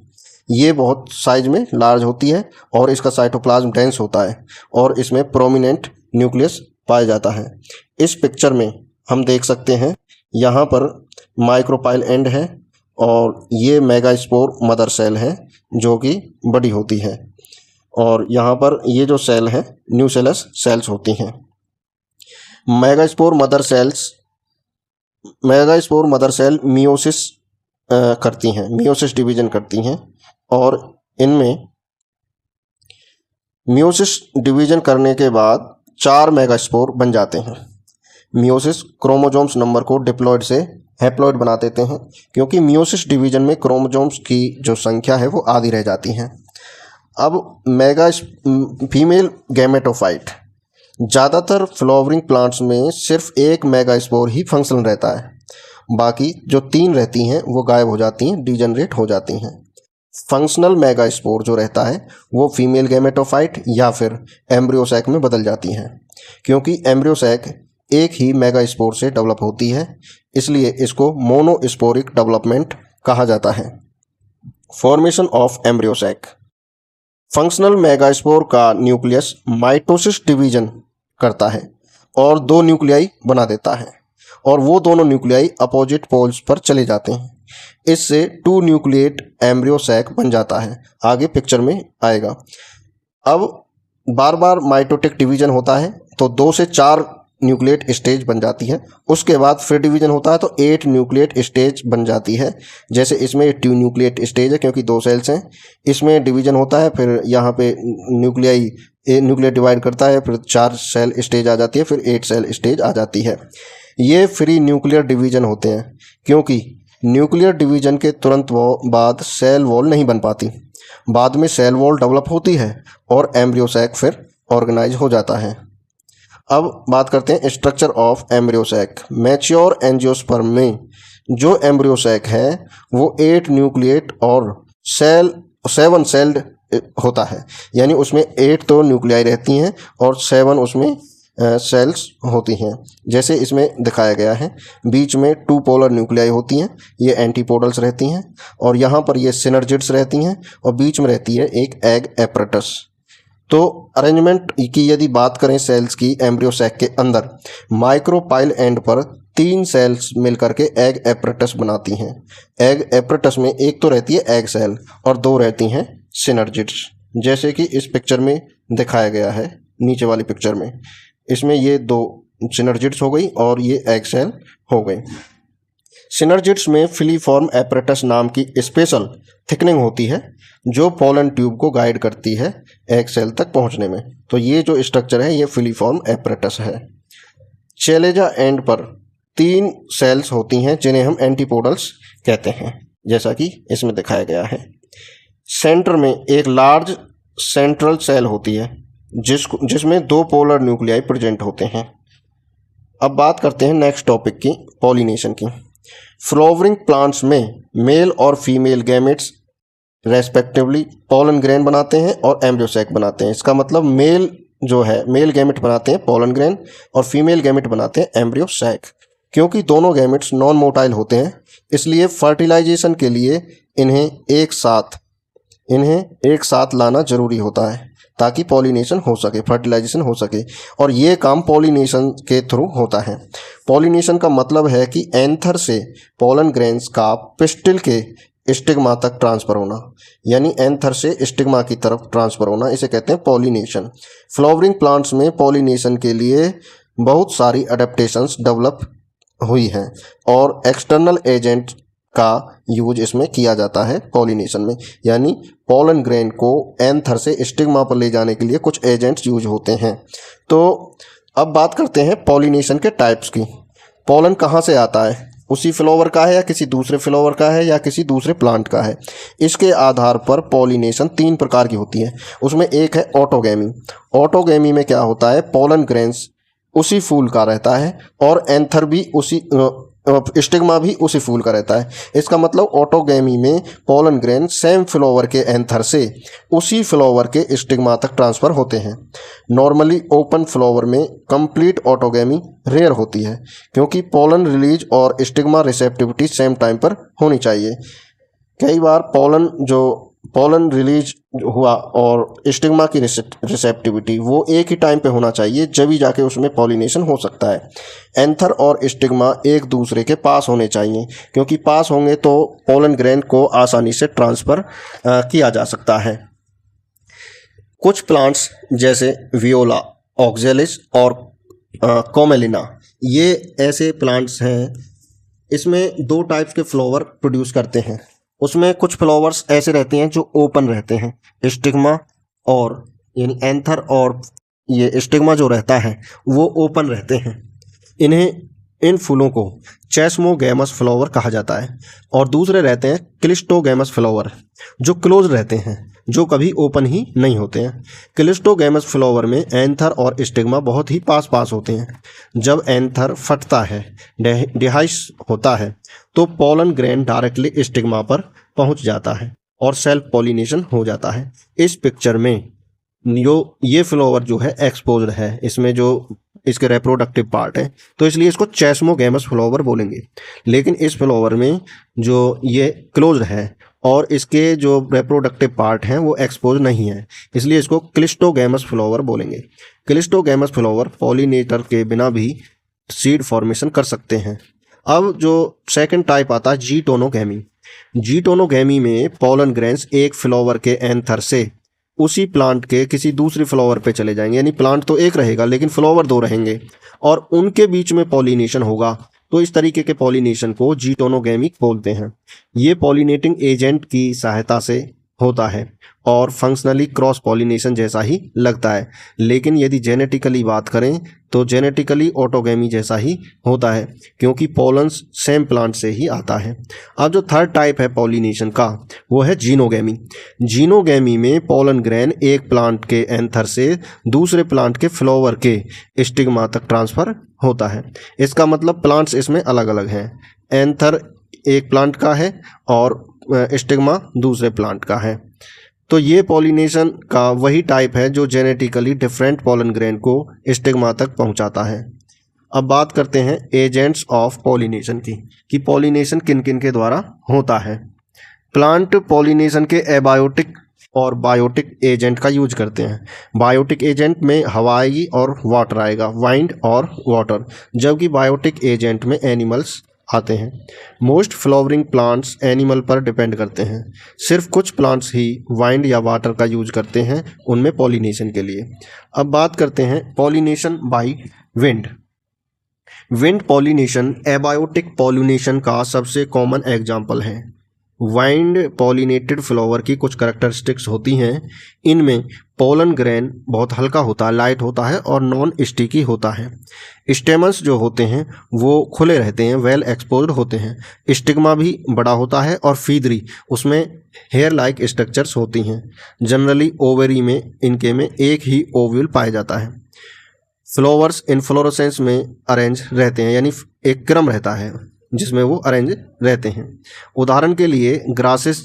ये बहुत साइज में लार्ज होती है और इसका साइटोप्लाज्म डेंस होता है और इसमें प्रोमिनेंट न्यूक्लियस पाया जाता है। इस पिक्चर में हम देख सकते हैं यहाँ पर माइक्रोपाइल एंड है और ये मेगास्पोर मदर सेल है जो कि बड़ी होती है और यहाँ पर ये जो सेल है न्यूक्लियस सेल्स होती हैं। मेगास्पोर मदर सेल मियोसिस करती हैं, मियोसिस डिवीजन करती हैं और इनमें मियोसिस डिवीजन करने के बाद 4 मेगास्पोर बन जाते हैं। मियोसिस क्रोमोसोम्स नंबर को डिप्लॉइड से हैप्लॉइड बना देते हैं क्योंकि मियोसिस डिवीजन में क्रोमोसोम्स की जो संख्या है वो आधी रह जाती हैं। अब फीमेल गैमेटोफाइट, ज़्यादातर फ्लावरिंग प्लांट्स में सिर्फ एक मेगास्पोर ही फंक्शनल रहता है, बाकी जो 3 रहती हैं वो गायब हो जाती हैं, डिजनरेट हो जाती हैं। फंक्शनल मेगास्पोर जो रहता है वो फीमेल गैमेटोफाइट या फिर एम्ब्रियो सैक में बदल जाती हैं। क्योंकि एम्ब्रियो सैक एक ही मेगास्पोर से डेवलप होती है इसलिए इसको मोनोस्पोरिक डेवलपमेंट कहा जाता है। Formation of embryo sac. Functional megaspore का न्यूक्लियस माइटोसिस डिवीजन करता है और 2 न्यूक्लियाई बना देता है और वो दोनों न्यूक्लियाई अपोजिट पोल्स पर चले जाते हैं। इससे 2 न्यूक्लिएट एम्ब्रियो सैक बन जाता है, आगे पिक्चर में आएगा। अब बार बार माइटोटिक डिवीजन होता है तो 2 से 4 न्यूक्लिएट स्टेज बन जाती है। उसके बाद फिर डिवीजन होता है तो 8 न्यूक्लिएट स्टेज बन जाती है। जैसे इसमें 2 न्यूक्लिएट स्टेज है क्योंकि 2 सेल्स हैं। इसमें डिवीजन होता है, फिर यहाँ पे न्यूक्लियर डिवाइड करता है, फिर 4 सेल स्टेज आ जाती है, फिर 8 सेल स्टेज आ जाती है। ये फ्री न्यूक्लियर डिवीजन होते हैं क्योंकि न्यूक्लियर डिवीजन के तुरंत बाद सेल वॉल नहीं बन पाती। बाद में सेल वॉल डेवलप होती है और एम्ब्रियो सैक फिर ऑर्गेनाइज हो जाता है। अब बात करते हैं structure of embryo sac. Mature angiosperm में जो एम्ब्रियो सैक है वो 8 न्यूक्लिएट और 7 सेल्ड होता है, यानी उसमें 8 तो न्यूक्लियाई रहती हैं और 7 उसमें सेल्स होती हैं। जैसे इसमें दिखाया गया है, बीच में 2 पोलर न्यूक्लियाई होती हैं, ये एंटीपोडल्स रहती हैं और यहाँ पर ये सिनर्जिड्स रहती हैं और बीच में रहती है एक एग एपरेटस। तो अरेंजमेंट की यदि बात करें सेल्स की एम्ब्रियो सैक के अंदर, माइक्रोपाइल एंड पर 3 सेल्स मिलकर के एग एपरेटस बनाती हैं। एग एपरेटस में एक तो रहती है एग सेल और 2 रहती हैं सिनर्जिड्स, जैसे कि इस पिक्चर में दिखाया गया है। नीचे वाली पिक्चर में इसमें ये 2 सिनर्जिड्स हो गई और ये एग सेल हो गई। सिनर्जिड्स में फिलीफॉर्म एपरेटस नाम की स्पेशल थिकनिंग होती है जो पोलन ट्यूब को गाइड करती है एग सेल तक पहुंचने में। तो ये जो स्ट्रक्चर है ये फिलीफॉर्म एपरेटस है। चैलेजा एंड पर 3 सेल्स होती हैं जिन्हें हम एंटीपोडल्स कहते हैं। जैसा कि इसमें दिखाया गया है। सेंटर में एक लार्ज सेंट्रल सेल होती है जिसमें 2 पोलर न्यूक्लियाई प्रेजेंट होते हैं। अब बात करते हैं नेक्स्ट टॉपिक की, पॉलिनेशन की। फ्लावरिंग प्लांट्स में मेल और female gametes respectively pollen grain बनाते हैं और एम्ब्रियो सैक बनाते हैं। इसका मतलब मेल जो है मेल गैमेट बनाते हैं पोलन ग्रेन और फीमेल गैमेट बनाते हैं एम्ब्रियो सैक। क्योंकि दोनों गैमेट्स नॉन मोटाइल होते हैं इसलिए फर्टिलाइजेशन के लिए इन्हें एक साथ लाना जरूरी होता है ताकि पॉलिनेशन हो सके, फर्टिलाइजेशन हो सके, और ये काम पॉलिनेशन के थ्रू होता है। पॉलिनेशन का मतलब है कि एंथर से पोलन ग्रेन्स का पिस्टिल के स्टिग्मा तक ट्रांसफर होना, यानी एंथर से स्टिग्मा की तरफ ट्रांसफर होना, इसे कहते हैं पॉलिनेशन। फ्लावरिंग प्लांट्स में पॉलिनेशन के लिए बहुत सारी अडेप्टेशंस डेवलप हुई हैं और एक्सटर्नल एजेंट का यूज इसमें किया जाता है पॉलिनेशन में, यानी पोलन ग्रेन को एंथर से स्टिग्मा पर ले जाने के लिए कुछ एजेंट्स यूज होते हैं। तो अब बात करते हैं पॉलिनेशन के टाइप्स की। पोलन कहाँ से आता है, उसी फ्लावर का है या किसी दूसरे फ्लावर का है या किसी दूसरे प्लांट का है। इसके आधार पर पॉलिनेशन 3 प्रकार की होती है। उसमें एक है ऑटोगैमी। ऑटोगैमी में क्या होता है, पोलन ग्रेन्स उसी फूल का रहता है और एंथर भी उसी स्टिग्मा भी उसी फूल का रहता है। इसका मतलब ऑटोगैमी में पोलन ग्रेन सेम फ्लावर के एंथर से उसी फ्लावर के स्टिग्मा तक ट्रांसफ़र होते हैं। नॉर्मली ओपन फ्लावर में कंप्लीट ऑटोगैमी रेयर होती है क्योंकि पोलन रिलीज और स्टिग्मा रिसेप्टिविटी सेम टाइम पर होनी चाहिए। कई बार पोलन रिलीज हुआ और स्टिग्मा की रिसेप्टिविटी वो एक ही टाइम पे होना चाहिए, जब ही जाके उसमें पॉलिनेशन हो सकता है। एंथर और स्टिग्मा एक दूसरे के पास होने चाहिए क्योंकि पास होंगे तो पोलन ग्रेन को आसानी से ट्रांसफ़र किया जा सकता है। कुछ प्लांट्स जैसे वियोला, ऑक्जेलिस और कोमेलिना, ये ऐसे प्लांट्स हैं, इसमें 2 टाइप्स के फ्लावर प्रोड्यूस करते हैं। उसमें कुछ फ्लावर्स ऐसे रहते हैं जो ओपन रहते हैं, स्टिग्मा और यानी एंथर और ये स्टिग्मा जो रहता है वो ओपन रहते हैं। इन फूलों को चेस्मोगैमस फ्लावर कहा जाता है। और दूसरे रहते हैं क्लिस्टोगैमस फ्लावर जो क्लोज रहते हैं, जो कभी ओपन ही नहीं होते हैं। क्लिस्टोगैमस फ्लावर में एंथर और स्टिग्मा बहुत ही पास पास होते हैं। जब एंथर फटता है, डिहाइस होता है, तो पोलन ग्रेन डायरेक्टली स्टिग्मा पर पहुंच जाता है और सेल्फ पॉलिनेशन हो जाता है। इस पिक्चर में ये फ्लावर जो है एक्सपोज्ड है, इसमें जो इसके रिप्रोडक्टिव पार्ट है, तो इसलिए इसको चेस्मोगैमस फ्लावर बोलेंगे। लेकिन इस फ्लावर में जो ये क्लोज्ड है और इसके जो रिप्रोडक्टिव पार्ट हैं वो एक्सपोज नहीं है, इसलिए इसको क्लिस्टोगैमस फ्लावर बोलेंगे। क्लिस्टोगैमस फ्लावर पॉलिनेटर के बिना भी सीड फॉर्मेशन कर सकते हैं। अब जो सेकंड टाइप आता है जीटोनोगैमी। जीटोनोगैमी में पोलन ग्रेन्स एक फ्लावर के एंथर से उसी प्लांट के किसी दूसरे फ्लावर पे चले जाएंगे, यानी प्लांट तो एक रहेगा लेकिन फ्लावर 2 रहेंगे और उनके बीच में पॉलिनेशन होगा। तो इस तरीके के पॉलिनेशन को जीटोनोगैमी बोलते हैं। ये पॉलिनेटिंग एजेंट की सहायता से होता है और फंक्शनली क्रॉस पॉलिनेशन जैसा ही लगता है, लेकिन यदि जेनेटिकली बात करें तो जेनेटिकली ऑटोगैमी जैसा ही होता है क्योंकि पोलन्स सेम प्लांट से ही आता है। अब जो थर्ड टाइप है पॉलिनेशन का वो है जीनोगैमी। जीनोगैमी में पोलन ग्रेन एक प्लांट के एंथर से दूसरे प्लांट के फ्लावर के स्टिग्मा तक ट्रांसफ़र होता है। इसका मतलब प्लांट्स इसमें अलग अलग हैं, एंथर एक प्लांट का है और स्टिग्मा दूसरे प्लांट का है। तो ये पॉलिनेशन का वही टाइप है जो जेनेटिकली डिफरेंट पोलन ग्रेन को स्टिग्मा तक पहुंचाता है। अब बात करते हैं एजेंट्स ऑफ पॉलिनेशन की कि पॉलिनेशन किन किन के द्वारा होता है। प्लांट पॉलिनेशन के एबायोटिक और बायोटिक एजेंट का यूज करते हैं। बायोटिक एजेंट में हवाई और वाटर आएगा, वाइंड और वाटर, जबकि बायोटिक एजेंट में एनिमल्स आते हैं। मोस्ट फ्लावरिंग प्लांट्स एनिमल पर डिपेंड करते हैं। सिर्फ कुछ प्लांट्स ही वाइंड या वाटर का यूज करते हैं उनमें पॉलिनेशन के लिए। अब बात करते हैं pollination by wind. Wind pollination abiotic pollination का सबसे कॉमन एग्जाम्पल है। वाइंड पॉलिनेटेड फ्लावर की कुछ कैरेक्टरिस्टिक्स होती हैं। इनमें पोलन ग्रेन बहुत हल्का होता है, लाइट होता है और नॉन स्टिकी होता है। स्टेमन्स जो होते हैं वो खुले रहते हैं, वेल एक्सपोज्ड होते हैं। स्टिग्मा भी बड़ा होता है और फीदरी, उसमें हेयर लाइक स्ट्रक्चर्स होती हैं। जनरली ओवरी में इनके में एक ही ओव्यूल पाया जाता है। फ्लावर्स इनफ्लोरेसेंस में अरेंज रहते हैं, यानी एक क्रम रहता है जिसमें वो अरेंज रहते हैं। उदाहरण के लिए ग्रासेस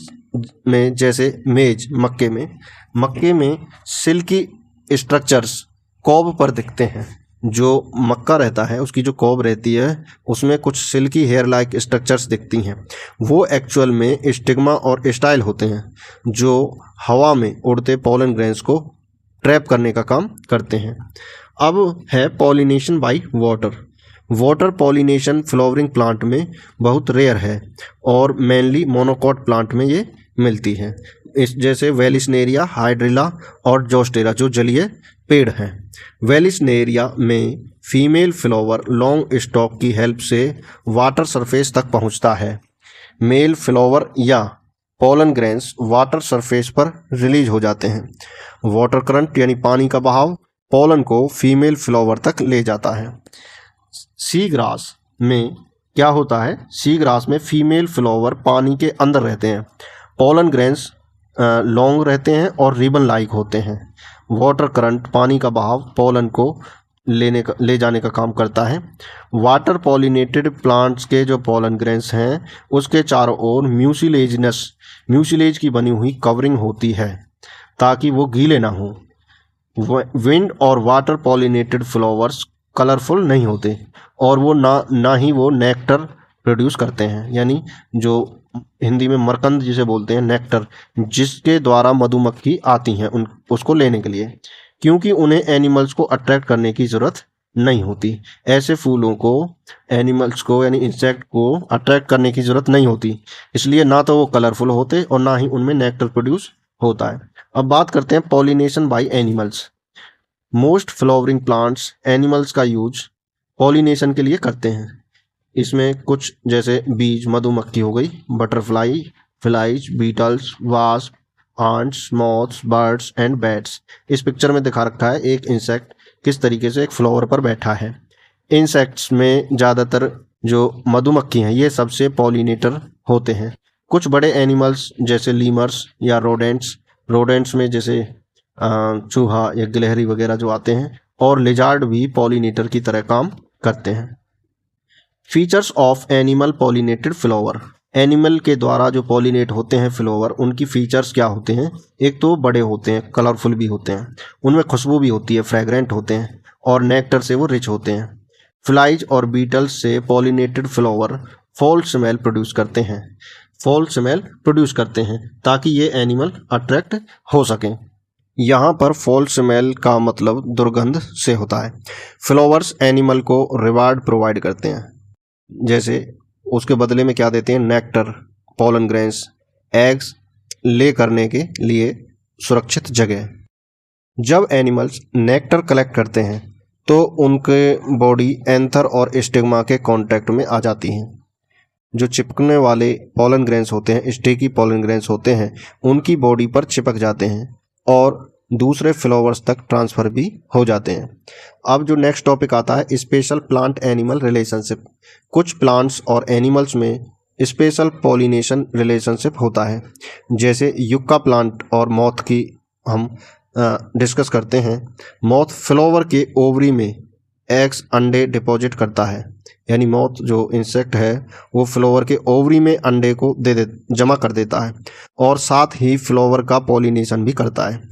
में जैसे मेज, मक्के में सिल्की स्ट्रक्चर्स कॉब पर दिखते हैं। जो मक्का रहता है उसकी जो कॉब रहती है उसमें कुछ सिल्की हेयर लाइक स्ट्रक्चर्स दिखती हैं। वो एक्चुअल में स्टिग्मा और स्टाइल होते हैं जो हवा में उड़ते पॉलन ग्रेन्स को ट्रैप करने का काम करते हैं। अब है pollination by water pollination flowering plant में बहुत रेयर है और मेनली मोनोकॉट प्लांट में ये मिलती है। इस जैसे वेलिस्नेरिया, हाइड्रिला और जोस्टेरा जो जलीय पेड़ हैं। वेलिस्नेरिया में फीमेल फ्लावर लॉन्ग स्टॉक की हेल्प से वाटर सरफेस तक पहुंचता है। मेल फ्लावर या पोलन ग्रेन्स वाटर सरफेस पर रिलीज हो जाते हैं। वाटर करंट यानी पानी का बहाव पोलन को फीमेल फ्लावर तक ले जाता है। सी ग्रास में क्या होता है, सी ग्रास में फीमेल फ्लावर पानी के अंदर रहते हैं। पोलन ग्रेन्स लॉन्ग रहते हैं और रिबन लाइक होते हैं। वाटर करंट पानी का बहाव पोलन को ले जाने का काम करता है। वाटर पॉलिनेटेड प्लांट्स के जो पोलन ग्रेन्स हैं उसके चारों ओर म्यूसिलेज की बनी हुई कवरिंग होती है ताकि वो गीले ना हो। विंड और वाटर पॉलिनेटेड फ्लावर्स कलरफुल नहीं होते और वो ना ही वो नेक्टर प्रोड्यूस करते हैं, यानी जो हिंदी में मरकंद जिसे बोलते हैं, नेक्टर, जिसके द्वारा मधुमक्खी आती हैं उसको लेने के लिए, क्योंकि उन्हें एनिमल्स को अट्रैक्ट करने की ज़रूरत नहीं होती। ऐसे फूलों को एनिमल्स को यानी इंसेक्ट को अट्रैक्ट करने की ज़रूरत नहीं होती, इसलिए ना तो वो कलरफुल होते और ना ही उनमें नेक्टर प्रोड्यूस होता है। अब बात करते हैं pollination by animals. Most flowering plants animals का यूज पॉलिनेशन के लिए करते हैं। इसमें कुछ जैसे बीज, मधुमक्खी हो गई, butterfly, flies, beetles, wasp, ants, moths, birds and bats. इस पिक्चर में दिखा रखा है एक इंसेक्ट किस तरीके से एक फ्लावर पर बैठा है। इंसेक्ट्स में ज़्यादातर जो मधुमक्खी हैं ये सबसे पॉलिनेटर होते हैं। कुछ बड़े एनिमल्स जैसे लीमर्स या रोडेंट्स में जैसे चूहा या गिलहरी वगैरह जो आते हैं, और लिजार्ड भी पॉलिनेटर की तरह काम करते हैं। Features of animal pollinated flower. Animal के द्वारा जो पॉलिनेट होते हैं फ्लावर, उनकी फीचर्स क्या होते हैं? एक तो बड़े होते हैं, कलरफुल भी होते हैं, उनमें खुशबू भी होती है, फ्रेग्रेंट होते हैं और नेक्टर से वो रिच होते हैं। फ्लाइज और बीटल्स से pollinated flower fall smell produce करते हैं ताकि ये एनिमल अट्रैक्ट हो सकें। यहाँ पर फॉल स्मेल का मतलब दुर्गंध से होता है। फ्लावर्स एनिमल को रिवार्ड प्रोवाइड करते हैं, जैसे उसके बदले में क्या देते हैं? नेक्टर, पोलन ग्रेन्स, एग्स ले करने के लिए सुरक्षित जगह। जब एनिमल्स नेक्टर कलेक्ट करते हैं तो उनके बॉडी एंथर और स्टिग्मा के कांटेक्ट में आ जाती हैं। जो चिपकने वाले पोलन ग्रेन्स होते हैं, स्टिकी पोलन ग्रेन्स होते हैं, उनकी बॉडी पर चिपक जाते हैं और दूसरे फ्लावर्स तक ट्रांसफ़र भी हो जाते हैं। अब जो नेक्स्ट टॉपिक आता है, स्पेशल प्लांट एनिमल रिलेशनशिप। कुछ प्लांट्स और एनिमल्स में स्पेशल पॉलिनेशन रिलेशनशिप होता है, जैसे युक्का प्लांट और मॉथ की हम डिस्कस करते हैं। मॉथ फ्लावर के ओवरी में एग्स, अंडे डिपॉजिट करता है, यानी मॉथ जो इंसेक्ट है वो फ्लावर के ओवरी में अंडे को जमा कर देता है और साथ ही फ्लावर का पॉलिनेशन भी करता है।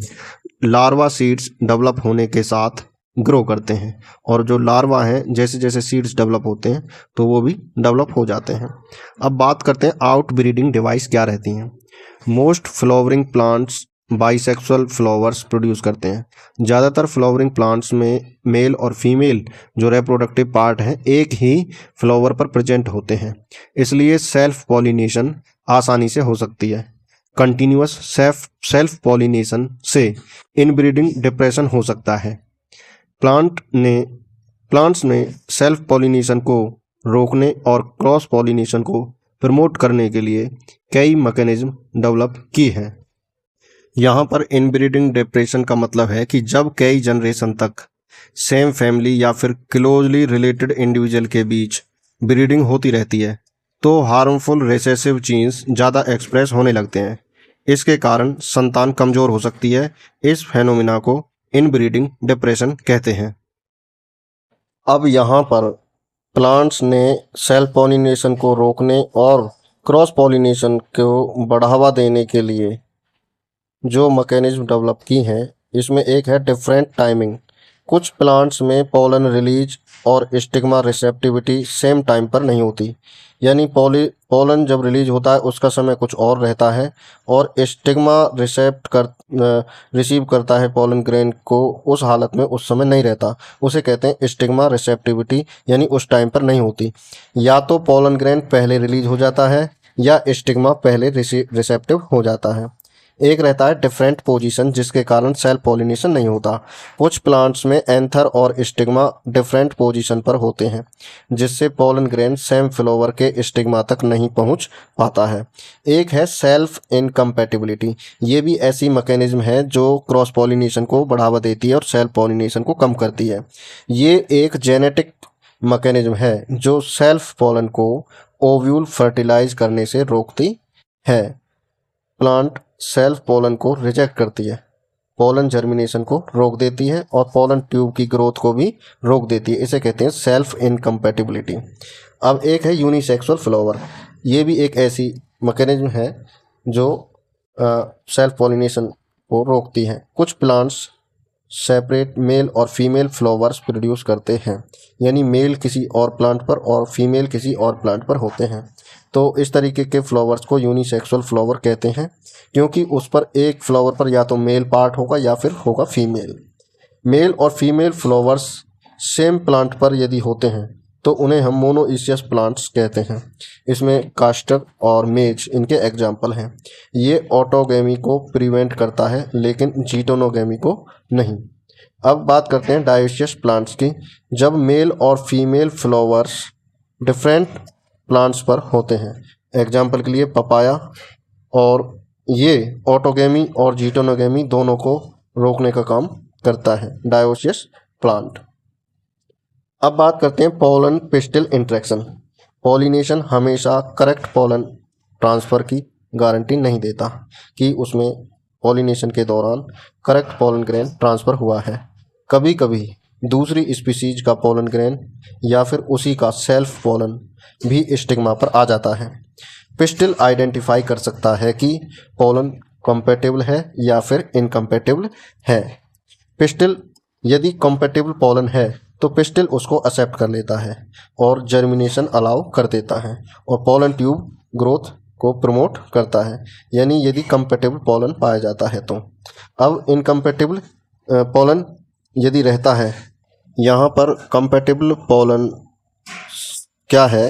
लार्वा सीड्स डेवलप होने के साथ ग्रो करते हैं और जो लार्वा हैं जैसे जैसे सीड्स डेवलप होते हैं तो वो भी डेवलप हो जाते हैं। अब बात करते हैं आउट ब्रीडिंग डिवाइस क्या रहती हैं। Most flowering plants bisexual flowers produce करते हैं। ज़्यादातर फ्लावरिंग प्लांट्स में मेल और फीमेल जो रिप्रोडक्टिव पार्ट हैं एक ही फ्लावर पर प्रेजेंट होते हैं, इसलिए सेल्फ पॉलिनेशन आसानी से हो सकती है। कंटिन्यूअस सेल्फ पॉलिनेशन से इनब्रीडिंग डिप्रेशन हो सकता है। प्लांट्स ने सेल्फ पॉलिनेशन को रोकने और क्रॉस पॉलिनेशन को प्रमोट करने के लिए कई मैकेनिज्म डेवलप की हैं। यहाँ पर इनब्रीडिंग डिप्रेशन का मतलब है कि जब कई जनरेशन तक सेम फैमिली या फिर क्लोजली रिलेटेड इंडिविजुअल के बीच ब्रीडिंग होती रहती है तो हार्मफुल रिसेसिव जीन्स ज़्यादा एक्सप्रेस होने लगते हैं। इसके कारण संतान कमज़ोर हो सकती है। इस फेनोमिना को इनब्रीडिंग डिप्रेशन कहते हैं। अब यहाँ पर प्लांट्स ने सेल्फ पॉलिनेशन को रोकने और क्रॉस पॉलिनेशन को बढ़ावा देने के लिए जो मैकेनिज्म डेवलप की हैं, इसमें एक है डिफरेंट टाइमिंग। कुछ प्लांट्स में पोलन रिलीज और स्टिग्मा रिसेप्टिविटी सेम टाइम पर नहीं होती, यानी पोलन जब रिलीज होता है उसका समय कुछ और रहता है और स्टिग्मा रिसीव करता है पोलन ग्रेन को, उस हालत में उस समय नहीं रहता। उसे कहते हैं स्टिग्मा रिसेप्टिविटी, यानी उस टाइम पर नहीं होती। या तो पोलन ग्रेन पहले रिलीज हो जाता है या स्टिग्मा पहले रिसेप्टिव हो जाता है। एक रहता है डिफरेंट पोजीशन, जिसके कारण सेल्फ पॉलिनेशन नहीं होता। कुछ प्लांट्स में एंथर और स्टिग्मा डिफरेंट पोजीशन पर होते हैं, जिससे पोलन ग्रेन सेम फ्लावर के स्टिग्मा तक नहीं पहुंच पाता है। एक है सेल्फ इनकम्पैटिबिलिटी। ये भी ऐसी मैकेनिज्म है जो क्रॉस पॉलिनेशन को बढ़ावा देती है और सेल्फ पॉलिनेशन को कम करती है। ये एक जेनेटिक मैकेनिज्म है जो सेल्फ पोलन को ओव्यूल फर्टिलाइज करने से रोकती है। प्लांट सेल्फ पोलन को रिजेक्ट करती है, पोलन जर्मिनेशन को रोक देती है और पोलन ट्यूब की ग्रोथ को भी रोक देती है। इसे कहते हैं सेल्फ इनकम्पैटिबिलिटी। अब एक है यूनिसेक्सुअल फ्लावर। ये भी एक ऐसी मैकेनिज्म है जो सेल्फ पॉलिनेशन को रोकती है। कुछ प्लांट्स सेपरेट मेल और फीमेल फ्लावर्स प्रोड्यूस करते हैं, यानी मेल किसी और प्लांट पर और फीमेल किसी और प्लांट पर होते हैं। तो इस तरीके के फ्लावर्स को यूनिसेक्सुअल फ्लावर कहते हैं, क्योंकि उस पर एक फ्लावर पर या तो मेल पार्ट होगा या फिर होगा फीमेल। मेल और फीमेल फ्लावर्स सेम प्लांट पर यदि होते हैं तो उन्हें हम मोनोइसियस प्लांट्स कहते हैं। इसमें कास्टर और मेज इनके एग्जाम्पल हैं। ये ऑटोगेमी को प्रिवेंट करता है लेकिन जीटोनोगेमी को नहीं। अब बात करते हैं डायोसियस प्लांट्स की। जब मेल और फीमेल फ्लावर्स डिफरेंट प्लांट्स पर होते हैं, एग्जाम्पल के लिए पपाया, और ये ऑटोगेमी और जीटोनोगेमी दोनों को रोकने का काम करता है डायोसियस प्लांट। अब बात करते हैं पोलन पिस्टिल इंटरेक्शन। पॉलिनेशन हमेशा करेक्ट पोलन ट्रांसफ़र की गारंटी नहीं देता कि उसमें पॉलिनेशन के दौरान करेक्ट पोलन ग्रेन ट्रांसफ़र हुआ है। कभी कभी दूसरी स्पीसीज का पोलन ग्रेन या फिर उसी का सेल्फ पोलन भी स्टिग्मा पर आ जाता है। पिस्टिल आइडेंटिफाई कर सकता है कि पोलन कंपैटिबल है या फिर इनकम्पैटिबल है। पिस्टिल यदि कंपैटिबल पोलन है तो पिस्टिल उसको एक्सेप्ट कर लेता है और जर्मिनेशन अलाउ कर देता है और पोलन ट्यूब ग्रोथ को प्रमोट करता है, यानी यदि कंपैटिबल पोलन पाया जाता है तो। अब इनकम्पैटिबल पोलन यदि रहता है, यहाँ पर कंपैटिबल पोलन क्या है,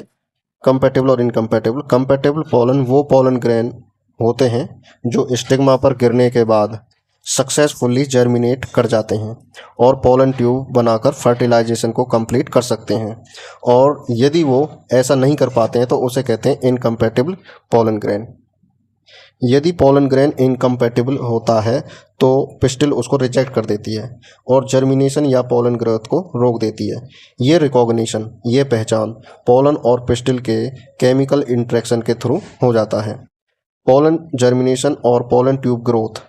कंपैटिबल और इनकम्पैटिबल। कंपैटिबल पोलन वो पोलन ग्रेन होते हैं जो स्टिग्मा पर गिरने के बाद सक्सेसफुली जर्मिनेट कर जाते हैं और पोलन ट्यूब बनाकर फर्टिलाइजेशन को कंप्लीट कर सकते हैं। और यदि वो ऐसा नहीं कर पाते हैं तो उसे कहते हैं इनकम्पैटिबल पोलन ग्रेन। यदि पोलन ग्रेन इनकम्पैटिबल होता है तो पिस्टिल उसको रिजेक्ट कर देती है और जर्मिनेशन या पोलन ग्रोथ को रोक देती है। ये रिकॉग्निशन, ये पहचान पोलन और पिस्टिल के केमिकल इंटरेक्शन के थ्रू हो जाता है। पोलन जर्मिनेशन और pollen tube growth.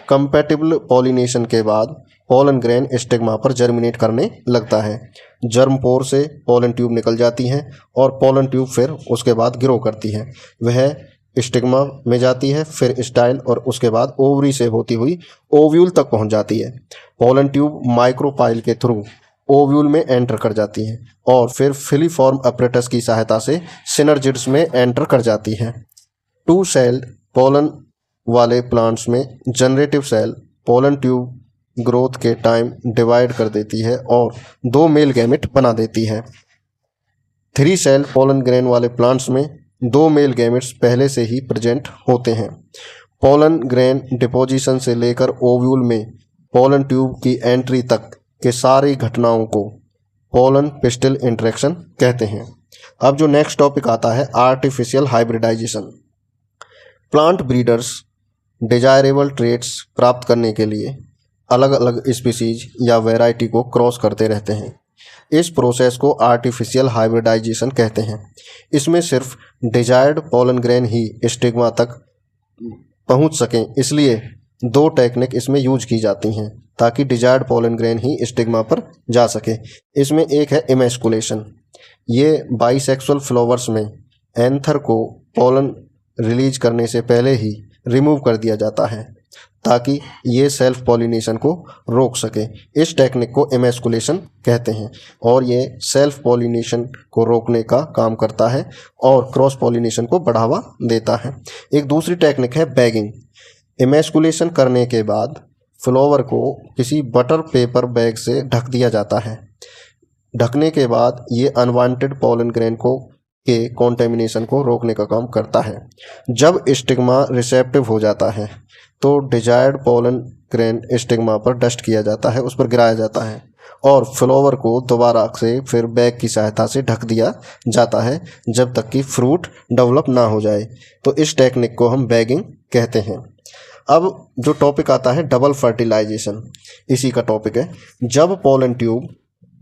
Compatible pollination के बाद पोलन ग्रेन स्टिग्मा पर जर्मिनेट करने लगता है। जर्म पोर से पोलन ट्यूब निकल जाती है और पोलन ट्यूब फिर उसके बाद ग्रो करती है। वह स्टिग्मा में जाती है, फिर स्टाइल और उसके बाद ओवरी से होती हुई ओव्यूल तक पहुंच जाती है। पोलन ट्यूब माइक्रोपाइल के थ्रू ओव्यूल में एंटर कर जाती है और फिर फिलीफॉर्म अपरेटस की सहायता से सिनर्जिड्स में एंटर कर जाती है। 2 सेल्ड पोलन वाले प्लांट्स में generative cell pollen tube growth के टाइम डिवाइड कर देती है और 2 मेल गैमेट बना देती है। 3 सेल पोलन ग्रेन वाले प्लांट्स में 2 मेल गैमेट्स पहले से ही प्रेजेंट होते हैं। पोलन ग्रेन डिपोजिशन से लेकर ओव्यूल में पोलन ट्यूब की एंट्री तक के सारी घटनाओं को पोलन पिस्टिल इंटरेक्शन कहते हैं। अब जो नेक्स्ट टॉपिक आता है artificial hybridization. Plant breeders desirable traits प्राप्त करने के लिए अलग अलग स्पीसीज या वैरायटी को क्रॉस करते रहते हैं। इस प्रोसेस को आर्टिफिशियल हाइब्रिडाइजेशन कहते हैं। इसमें सिर्फ डिजायर्ड पॉलन ग्रेन ही स्टिग्मा तक पहुंच सकें, इसलिए दो टेक्निक इसमें यूज की जाती हैं ताकि डिजायर्ड पॉलन ग्रेन ही स्टिग्मा पर जा सके। इसमें एक है इमेस्कुलेशन। ये बाइसेक्सुअल फ्लावर्स में एंथर को पॉलन रिलीज करने से पहले ही रिमूव कर दिया जाता है ताकि ये सेल्फ पॉलिनेशन को रोक सके। इस टेक्निक को इमेस्कुलेशन कहते हैं और ये सेल्फ पॉलिनेशन को रोकने का काम करता है और क्रॉस पॉलिनेशन को बढ़ावा देता है। एक दूसरी टेक्निक है बैगिंग। इमेस्कुलेशन करने के बाद फ्लावर को किसी बटर पेपर बैग से ढक दिया जाता है। ढकने के बाद ये अनवांटेड पॉलन ग्रेन के कॉन्टेमिनेशन को रोकने का काम करता है। जब स्टिग्मा रिसेप्टिव हो जाता है तो डिजायर्ड पॉलन ग्रेन स्टिग्मा पर डस्ट किया जाता है, उस पर गिराया जाता है और फ्लावर को दोबारा से फिर बैग की सहायता से ढक दिया जाता है जब तक कि फ्रूट डेवलप ना हो जाए। तो इस टेक्निक को हम बैगिंग कहते हैं। अब जो टॉपिक आता है डबल फर्टिलाइजेशन, इसी का टॉपिक है। जब पॉलन ट्यूब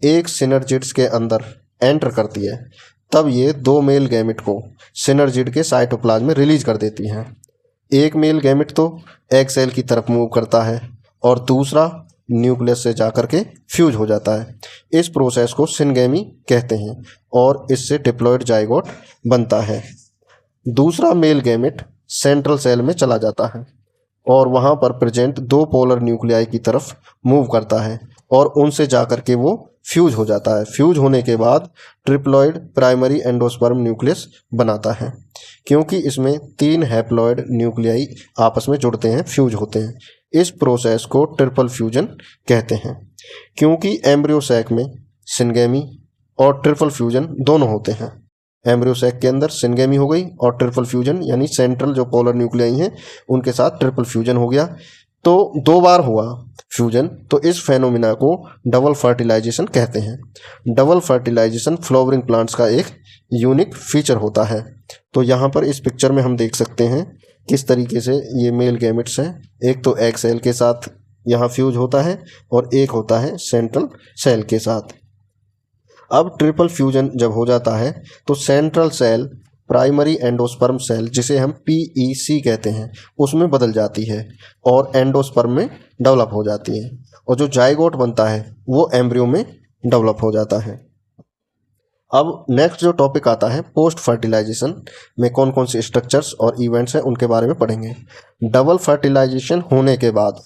एक सिनर्जिड्स के अंदर एंटर करती है तब ये दो मेल गैमेट को सिनर्जिड के साइटोप्लाज्म में रिलीज कर देती हैं। एक मेल गैमेट तो एग सेल की तरफ मूव करता है और दूसरा न्यूक्लियस से जाकर के फ्यूज हो जाता है। इस प्रोसेस को सिनगेमी कहते हैं और इससे डिप्लॉयड जाइगोट बनता है। दूसरा मेल गैमेट सेंट्रल सेल में चला जाता है और वहाँ पर प्रेजेंट दो पोलर न्यूक्लियाई की तरफ मूव करता है और उनसे जाकर के वो फ्यूज हो जाता है। फ्यूज होने के बाद ट्रिप्लॉइड प्राइमरी एंडोस्पर्म न्यूक्लियस बनाता है। क्योंकि इसमें 3 हैप्लॉइड न्यूक्लियाई आपस में जुड़ते हैं, फ्यूज होते हैं, इस प्रोसेस को ट्रिपल फ्यूजन कहते हैं। क्योंकि एम्ब्रियो सैक में सिनगेमी और ट्रिपल फ्यूजन दोनों होते हैं। एम्ब्रियो सैक के अंदर सिनगेमी हो गई और ट्रिपल फ्यूजन यानी सेंट्रल जो पोलर न्यूक्लियाई हैं उनके साथ ट्रिपल फ्यूजन हो गया, तो 2 बार हुआ फ्यूजन। तो इस फेनोमिना को डबल फर्टिलाइजेशन कहते हैं। डबल फर्टिलाइजेशन फ्लावरिंग प्लांट्स का एक यूनिक फीचर होता है। तो यहाँ पर इस पिक्चर में हम देख सकते हैं किस तरीके से ये मेल गैमेट्स हैं। एक तो एग सेल के साथ यहाँ फ्यूज होता है और एक होता है सेंट्रल सेल के साथ। अब ट्रिपल फ्यूजन जब हो जाता है तो central cell primary endosperm cell, जिसे हम PEC कहते हैं, उसमें बदल जाती है और एंडोस्पर्म में डेवलप हो जाती है और जो जाइगोट बनता है वो एम्ब्रियो में डेवलप हो जाता है। अब नेक्स्ट जो टॉपिक आता है पोस्ट फर्टिलाइजेशन में कौन कौन से स्ट्रक्चर्स और इवेंट्स हैं उनके बारे में पढ़ेंगे। डबल फर्टिलाइजेशन होने के बाद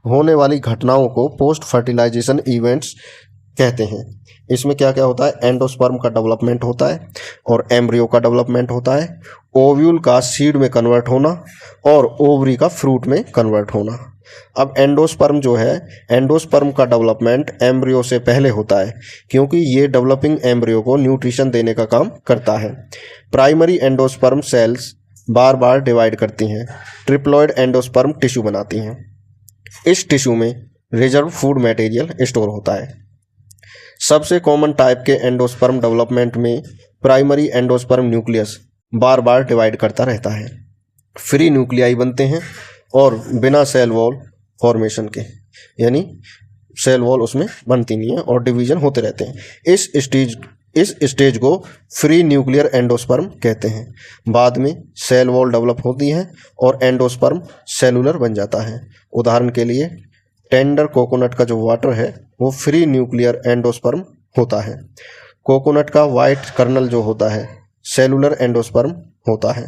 होने वाली घटनाओं को पोस्ट फर्टिलाइजेशन इवेंट्स कहते हैं। इसमें क्या क्या होता है, एंडोस्पर्म का डेवलपमेंट होता है और एम्ब्रियो का डेवलपमेंट होता है, ओव्यूल का सीड में कन्वर्ट होना और ओवरी का फ्रूट में कन्वर्ट होना। अब एंडोस्पर्म जो है, एंडोस्पर्म का डेवलपमेंट एम्ब्रियो से पहले होता है क्योंकि ये डेवलपिंग एम्ब्रियो को न्यूट्रिशन देने का काम करता है। प्राइमरी एंडोस्पर्म सेल्स बार बार डिवाइड करती हैं, ट्रिप्लॉइड एंडोस्पर्म टिश्यू बनाती हैं। इस टिश्यू में रिजर्व फूड मटेरियल स्टोर होता है। सबसे कॉमन टाइप के एंडोस्पर्म डेवलपमेंट में प्राइमरी एंडोस्पर्म न्यूक्लियस बार बार डिवाइड करता रहता है, फ्री न्यूक्लियाई बनते हैं और बिना सेल वॉल फॉर्मेशन के, यानी सेल वॉल उसमें बनती नहीं है और डिवीजन होते रहते हैं। इस स्टेज को फ्री न्यूक्लियर एंडोस्पर्म कहते हैं। बाद में सेल वॉल डेवलप होती है और एंडोस्पर्म सेलुलर बन जाता है। उदाहरण के लिए टेंडर कोकोनट का जो वाटर है वो फ्री न्यूक्लियर एंडोस्पर्म होता है। कोकोनट का वाइट कर्नल जो होता है सेलुलर एंडोस्पर्म होता है।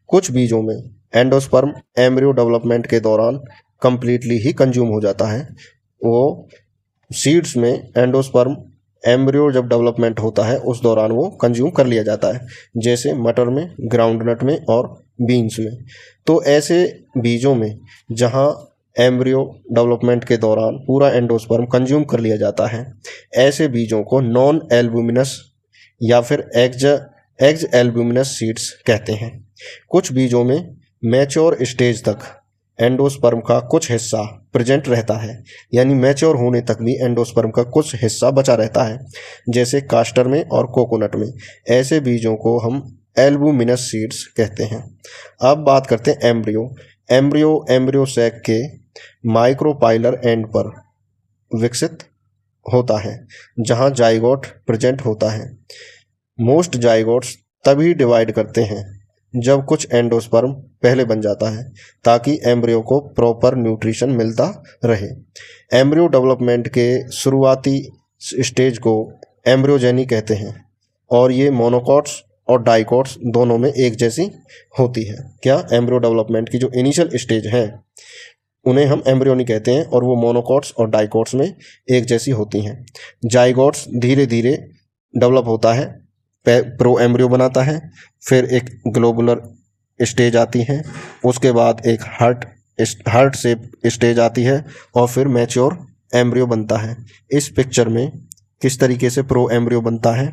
कुछ बीजों में एंडोस्पर्म एम्ब्रियो डेवलपमेंट के दौरान कंप्लीटली ही कंज्यूम हो जाता है। वो सीड्स में एंडोस्पर्म एम्ब्रियो जब डेवलपमेंट होता है उस दौरान वो कंज्यूम कर लिया जाता है, जैसे मटर में, ग्राउंडनट में और बीन्स में। तो ऐसे बीजों में जहाँ एम्ब्रियो डेवलपमेंट के दौरान पूरा एंडोस्पर्म कंज्यूम कर लिया जाता है, ऐसे बीजों को नॉन एल्ब्यूमिनस या फिर एग्ज एल्ब्यूमिनस सीड्स कहते हैं। कुछ बीजों में मैच्योर स्टेज तक एंडोस्पर्म का कुछ हिस्सा प्रेजेंट रहता है, यानी मैच्योर होने तक भी एंडोस्पर्म का कुछ हिस्सा बचा रहता है, जैसे कास्टर में और कोकोनट में। ऐसे बीजों को हम एल्बुमिनस सीड्स कहते हैं। अब बात करते हैं एम्ब्रियो। एम्ब्रियो सैक के माइक्रोपाइलर एंड पर विकसित होता है, जहां जाइगोट प्रेजेंट होता है। मोस्ट जाइगोट्स तभी डिवाइड करते हैं जब कुछ एंडोस्पर्म पहले बन जाता है, ताकि एम्ब्रियो को प्रॉपर न्यूट्रिशन मिलता रहे। एम्ब्रियो डेवलपमेंट के शुरुआती स्टेज को एम्ब्रियोजेनी कहते हैं, और ये मोनोकॉट्स और डाइकॉट्स दोनों में एक जैसी होती है। क्या? एम्ब्रियो डेवलपमेंट की जो इनिशियल स्टेज है उन्हें हम एम्ब्रियोनी कहते हैं, और वो मोनोकॉट्स और डाइकॉट्स में एक जैसी होती हैं। जाइगोट्स धीरे धीरे डेवलप होता है, प्रो एम्ब्रियो बनाता है, फिर एक ग्लोबुलर स्टेज आती है, उसके बाद एक हार्ट शेप स्टेज आती है, और फिर मैच्योर एम्ब्रियो बनता है। इस पिक्चर में किस तरीके से प्रो एम्ब्रियो बनता है,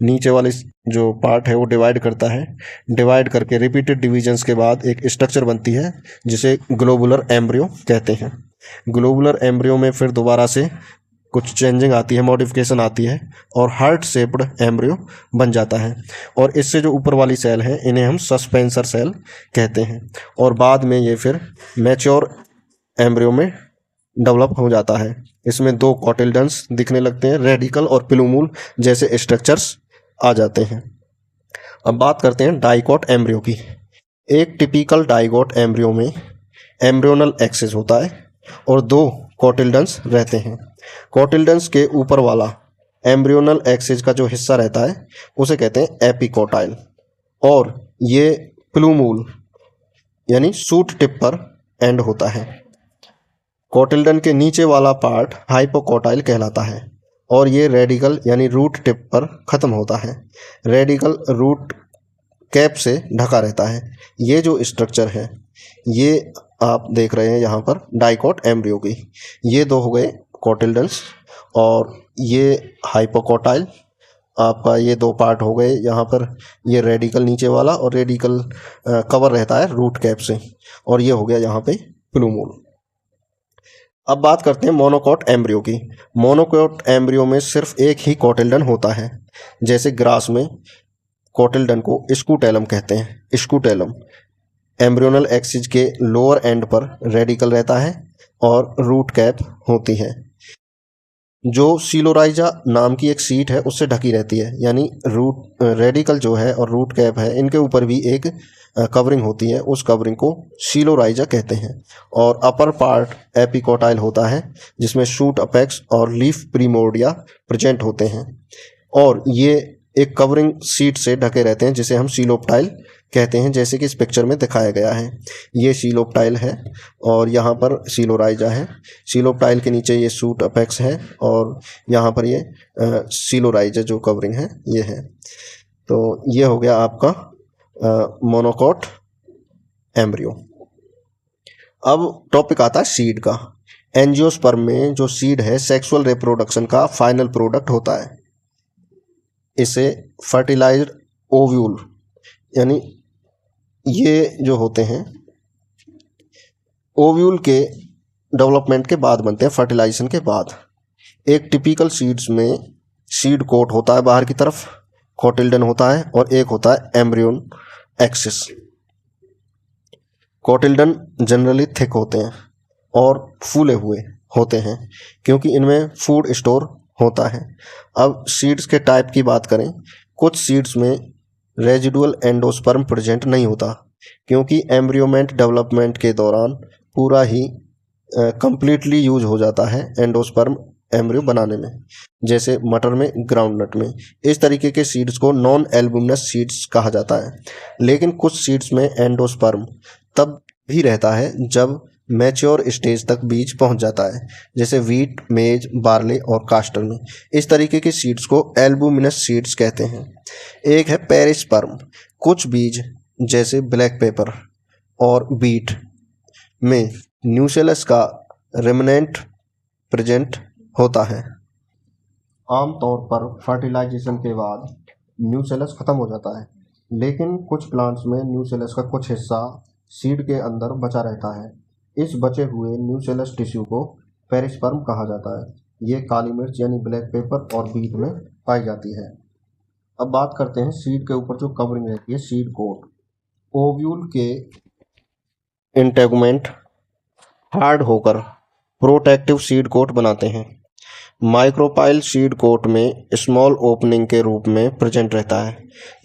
नीचे वाली जो पार्ट है वो डिवाइड करता है, डिवाइड करके रिपीटेड डिविजन्स के बाद एक स्ट्रक्चर बनती है जिसे ग्लोबुलर एम्ब्रियो कहते हैं। ग्लोबुलर एम्ब्रियो में फिर दोबारा से कुछ चेंजिंग आती है, मॉडिफिकेशन आती है, और हार्ट शेप्ड एम्ब्रियो बन जाता है। और इससे जो ऊपर वाली सेल है इन्हें हम सस्पेंसर सेल कहते हैं, और बाद में ये फिर मैच्योर एम्ब्रियो में डेवलप हो जाता है। इसमें दो कॉटिल्डन्स दिखने लगते हैं, रेडिकल और प्लूमूल जैसे स्ट्रक्चर्स आ जाते हैं। अब बात करते हैं डाइकॉट एम्ब्रियो की। एक टिपिकल डाइकॉट एम्ब्रियो में एम्ब्रियोनल एक्सिस होता है और दो कॉटिल्डन्स रहते हैं। कॉटिल्डन्स के ऊपर वाला एम्ब्रियोनल एक्सिस का जो हिस्सा रहता है उसे कहते हैं एपिकोटाइल, और ये प्लूमूल यानी सूट टिप पर एंड होता है। कॉटिल्डन के नीचे वाला पार्ट हाइपोकोटाइल कहलाता है, और ये रेडिकल यानी रूट टिप पर ख़त्म होता है। रेडिकल रूट कैप से ढका रहता है। ये जो स्ट्रक्चर है ये आप देख रहे हैं यहाँ पर डाइकॉट एम्ब्रियो की। ये दो हो गए कॉटिल्डन्स, और ये हाइपोकोटाइल आपका ये दो पार्ट हो गए। यहाँ पर ये रेडिकल नीचे वाला, और रेडिकल कवर रहता है रूट कैप से, और ये हो गया यहाँ पे प्लूमूल। अब बात करते हैं मोनोकॉट एम्ब्रियो की। मोनोकॉट एम्ब्रियो में सिर्फ एक ही कॉटिल्डन होता है। जैसे ग्रास में कॉटिल्डन को स्कूटेलम कहते हैं। स्कूटेलम एम्ब्रियोनल एक्सिस के लोअर एंड पर रेडिकल रहता है और रूट कैप होती है, जो सीलोराइजा नाम की एक सीट है उससे ढकी रहती है। यानी रूट रेडिकल जो है और रूट कैप है इनके ऊपर भी एक कवरिंग होती है, उस कवरिंग को सीलोराइजा कहते हैं। और अपर पार्ट एपिकोटाइल होता है, जिसमें शूट अपेक्स और लीफ प्रीमोर्डिया प्रेजेंट होते हैं, और ये एक कवरिंग सीट से ढके रहते हैं जिसे हम सीलोप्टाइल कहते हैं, जैसे कि इस पिक्चर में दिखाया गया है। ये सीलोप्टाइल है और यहाँ पर सीलोराइजा है। सीलोप्टाइल के नीचे ये सूट अपेक्स है, और यहाँ पर ये सीलोराइजा जो कवरिंग है ये है। तो ये हो गया आपका मोनोकॉट एम्ब्रियो। अब टॉपिक आता है सीड का। एंजियोस्पर्म में जो सीड है सेक्सुअल रिप्रोडक्शन का फाइनल प्रोडक्ट होता है। इसे फर्टिलाइज्ड ओव्यूल यानी ये जो होते हैं ओव्यूल के डेवलपमेंट के बाद बनते हैं, फर्टिलाइजेशन के बाद। एक टिपिकल सीड्स में सीड कोट होता है बाहर की तरफ, कॉटिल्डन होता है, और एक होता है एम्ब्रियोन एक्सिस। कॉटिल्डन जनरली थिक होते हैं और फूले हुए होते हैं क्योंकि इनमें फूड स्टोर होता है। अब सीड्स के टाइप की बात करें, कुछ सीड्स में रेजिडुअल एंडोस्पर्म प्रेजेंट नहीं होता क्योंकि एम्ब्रियोमेंट डेवलपमेंट के दौरान पूरा ही कंप्लीटली यूज हो जाता है एंडोस्पर्म एम्ब्रियो बनाने में, जैसे मटर में, ग्राउंडनट में। इस तरीके के सीड्स को नॉन एल्बुमिनस सीड्स कहा जाता है। लेकिन कुछ सीड्स में एंडोस्पर्म तब भी रहता है जब मैच्योर स्टेज तक बीज पहुंच जाता है, जैसे वीट, मेज, बार्ले और कास्टर में। इस तरीके के सीड्स को एल्बुमिनस सीड्स कहते हैं। एक है पेरिस्पर्म। कुछ बीज जैसे ब्लैक पेपर और बीट में न्यूसेलस का रेमनेंट प्रेजेंट होता है। आमतौर पर फर्टिलाइजेशन के बाद न्यूसेलस खत्म हो जाता है, लेकिन कुछ प्लांट्स में न्यूसेलस का कुछ हिस्सा सीड के अंदर बचा रहता है। इस बचे हुए न्यूसेलस टिश्यू को पेरिस्पर्म कहा जाता है। ये काली मिर्च यानी ब्लैक पेपर और बीट में पाई जाती है। अब बात करते हैं सीड के ऊपर जो कवरिंग रहती है, सीड कोट। ओव्यूल के इंटेगुमेंट हार्ड होकर प्रोटेक्टिव सीड कोट बनाते हैं। माइक्रोपाइल सीड कोट में स्मॉल ओपनिंग के रूप में प्रेजेंट रहता है।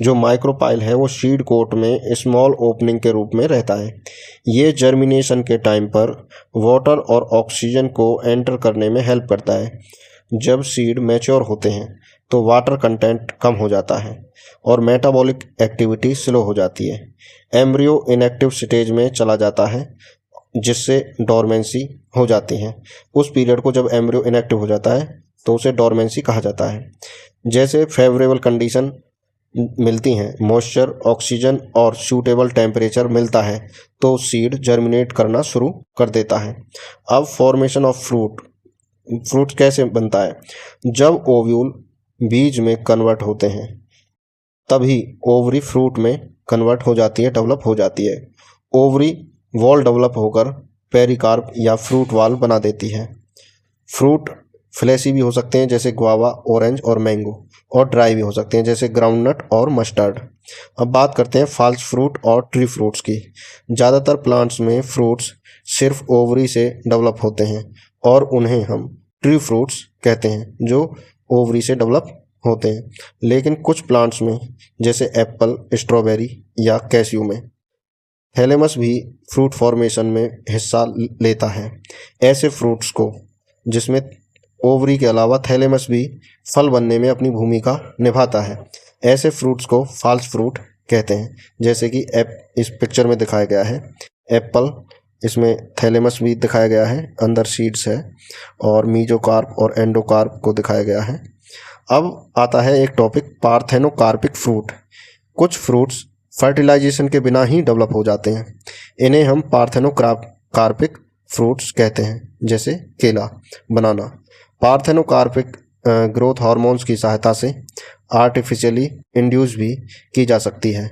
जो माइक्रोपाइल है वो सीड कोट में स्मॉल ओपनिंग के रूप में रहता है। ये जर्मिनेशन के टाइम पर वाटर और ऑक्सीजन को एंटर करने में हेल्प करता है। जब सीड मैच्योर होते हैं तो वाटर कंटेंट कम हो जाता है और मेटाबॉलिक एक्टिविटी स्लो हो जाती है। एम्ब्रियो इनएक्टिव स्टेज में चला जाता है जिससे डोरमेंसी हो जाती है। उस पीरियड को जब एम्ब्रियो इनएक्टिव हो जाता है तो उसे डोरमेंसी कहा जाता है। जैसे फेवरेबल कंडीशन मिलती हैं, मॉइस्चर, ऑक्सीजन और सूटेबल टेम्परेचर मिलता है तो सीड जर्मिनेट करना शुरू कर देता है। अब फॉर्मेशन ऑफ फ्रूट कैसे बनता है? जब ओव्यूल बीज में कन्वर्ट होते हैं तभी ओवरी फ्रूट में कन्वर्ट हो जाती है, डेवलप हो जाती है। ओवरी वॉल डेवलप होकर पेरिकार्प या फ्रूट वॉल बना देती है। फ्रूट फ्लैशी भी हो सकते हैं जैसे गुआवा, ऑरेंज और मैंगो, और ड्राई भी हो सकते हैं जैसे ग्राउंडनट और मस्टर्ड। अब बात करते हैं फॉल्स फ्रूट और ट्री फ्रूट्स की। ज़्यादातर प्लांट्स में फ्रूट्स सिर्फ ओवरी से डेवलप होते हैं और उन्हें हम ट्री फ्रूट्स कहते हैं जो ओवरी से डेवलप होते हैं। लेकिन कुछ प्लांट्स में जैसे एप्पल, स्ट्रॉबेरी या कैश्यू में थैलेमस भी फ्रूट फॉर्मेशन में हिस्सा लेता है। ऐसे फ्रूट्स को जिसमें ओवरी के अलावा थैलेमस भी फल बनने में अपनी भूमिका निभाता है, ऐसे फ्रूट्स को फॉल्स फ्रूट कहते हैं। जैसे कि इस पिक्चर में दिखाया गया है एप्पल, इसमें थैलेमस भी दिखाया गया है, अंदर सीड्स है, और मीजोकार्प और एंडोकार्प को दिखाया गया है। अब आता है एक टॉपिक, पार्थेनोकार्पिक फ्रूट। कुछ फ्रूट्स फर्टिलाइजेशन के बिना ही डेवलप हो जाते हैं। इन्हें हम पार्थेनोकार्पिक फ्रूट्स कहते हैं, जैसे केला, बनाना। पार्थेनोकार्पिक ग्रोथ हार्मोन्स की सहायता से आर्टिफिशियली इंड्यूस भी की जा सकती है।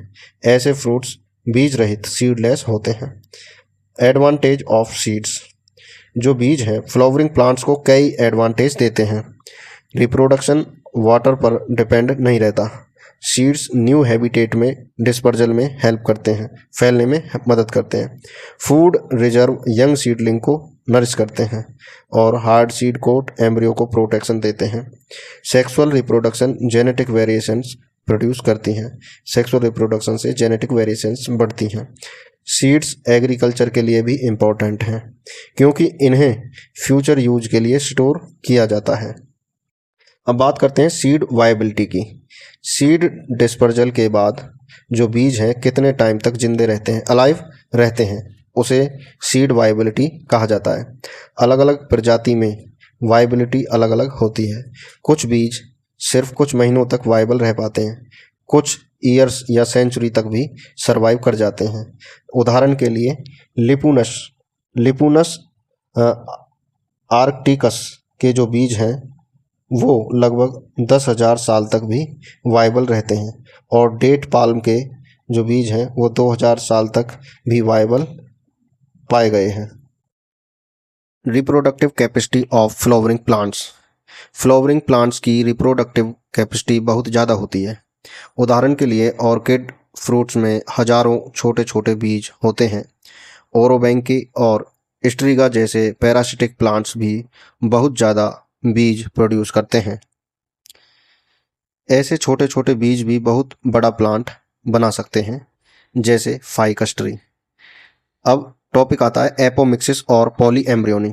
ऐसे फ्रूट्स बीज रहित सीडलेस होते हैं। Advantage of seeds. जो बीज हैं फ्लावरिंग प्लांट्स को कई एडवांटेज देते हैं। रिप्रोडक्शन वाटर पर डिपेंड नहीं रहता। सीड्स न्यू हैबिटेट में डिस्पर्जल में हेल्प करते हैं, फैलने में मदद करते हैं। फूड रिजर्व यंग सीडलिंग को नरिश करते हैं और हार्ड सीड कोट एम्ब्रियो को प्रोटेक्शन देते हैं। Sexual reproduction genetic variations produce करती हैं। सेक्सुअल रिप्रोडक्शन से जेनेटिक वेरिएशंस बढ़ती हैं। सीड्स एग्रीकल्चर के लिए भी इम्पोर्टेंट हैं क्योंकि इन्हें फ्यूचर यूज के लिए स्टोर किया जाता है। अब बात करते हैं सीड वायबिलिटी की। सीड डिस्पर्जल के बाद जो बीज हैं कितने टाइम तक जिंदे रहते हैं, अलाइव रहते हैं, उसे सीड वायबिलिटी कहा जाता है। अलग अलग प्रजाति में वायबिलिटी अलग अलग होती है। कुछ बीज सिर्फ कुछ महीनों तक वायबल रह पाते हैं, कुछ ईयर्स या सेंचुरी तक भी सरवाइव कर जाते हैं। उदाहरण के लिए लिपुनस आर्कटिकस के जो बीज हैं वो लगभग 10,000 साल तक भी वायबल रहते हैं, और डेट पाल्म के जो बीज हैं वो 2000 साल तक भी वायबल पाए गए हैं। Reproductive capacity of flowering plants. Flowering plants की रिप्रोडक्टिव कैपेसिटी बहुत ज़्यादा होती है। उदाहरण के लिए ऑर्किड फ्रूट्स में हजारों छोटे छोटे बीज होते हैं। ओरोबैंकी और स्ट्रिगा जैसे पैरासिटिक प्लांट्स भी बहुत ज़्यादा बीज प्रोड्यूस करते हैं। ऐसे छोटे छोटे बीज भी बहुत बड़ा प्लांट बना सकते हैं, जैसे फाइकस ट्री। अब टॉपिक आता है एपोमिक्सिस और पॉलीएम्ब्रियोनी।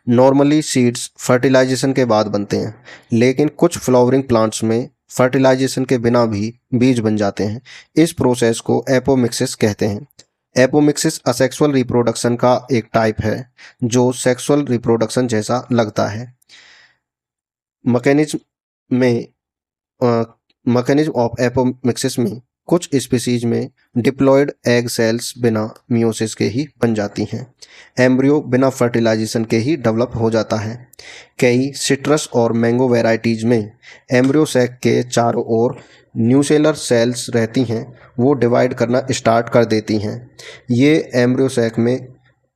नॉर्मली सीड्स फर्टिलाइजेशन के बाद बनते हैं, लेकिन कुछ फ्लावरिंग प्लांट्स में फर्टिलाइजेशन के बिना भी बीज बन जाते हैं। इस प्रोसेस को एपोमिक्सिस कहते हैं। एपोमिक्सिस असेक्सुअल रिप्रोडक्शन का एक टाइप है जो सेक्सुअल रिप्रोडक्शन जैसा लगता है। मैकेनिज्म ऑफ एपोमिक्सिस में कुछ स्पीसीज में डिप्लॉयड एग सेल्स बिना मियोसिस के ही बन जाती हैं। एम्ब्रियो बिना फर्टिलाइजेशन के ही डेवलप हो जाता है। कई सिट्रस और मैंगो वैरायटीज में एम्ब्रियो सैक के चारों ओर न्यूसेलर सेल्स रहती हैं, वो डिवाइड करना स्टार्ट कर देती हैं। ये एम्ब्रियो सैक में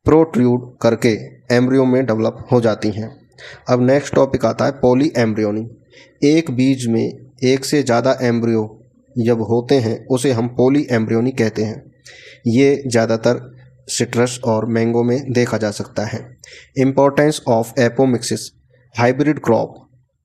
प्रोट्रूड करके एम्ब्रियो में डेवलप हो जाती हैं। अब नेक्स्ट टॉपिक आता है पॉली एम्ब्रियोनी। एक बीज में एक से ज़्यादा एम्ब्रियो जब होते हैं उसे हम पॉली एम्ब्रियोनी कहते हैं। ये ज़्यादातर सिट्रस और मैंगो में देखा जा सकता है। Importance of apomixis. Hybrid crop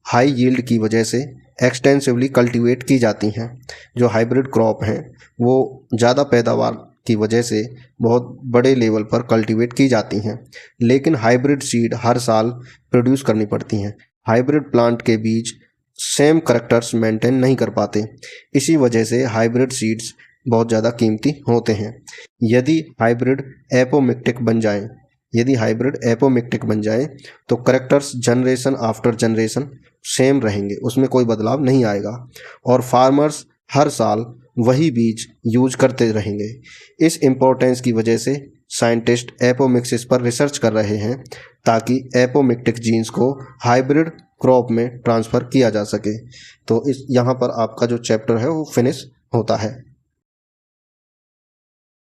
high yield की वजह से एक्सटेंसिवली कल्टीवेट की जाती हैं। जो हाइब्रिड क्रॉप हैं वो ज़्यादा पैदावार की वजह से बहुत बड़े लेवल पर कल्टीवेट की जाती हैं, लेकिन हाइब्रिड सीड हर साल प्रोड्यूस करनी पड़ती हैं। हाइब्रिड प्लांट के बीज सेम करैक्टर्स मेंटेन नहीं कर पाते, इसी वजह से हाइब्रिड सीड्स बहुत ज़्यादा कीमती होते हैं। यदि हाइब्रिड एपोमिक्टिक बन जाए तो characters generation after generation same रहेंगे, उसमें कोई बदलाव नहीं आएगा और फार्मर्स हर साल वही बीज यूज करते रहेंगे। इस इम्पोर्टेंस की वजह से साइंटिस्ट एपोमिक्सिस पर रिसर्च कर रहे हैं ताकि एपोमिक्टिक जीन्स को हाइब्रिड क्रॉप में ट्रांसफ़र किया जा सके। तो यहाँ पर आपका जो चैप्टर है वो फिनिश होता है।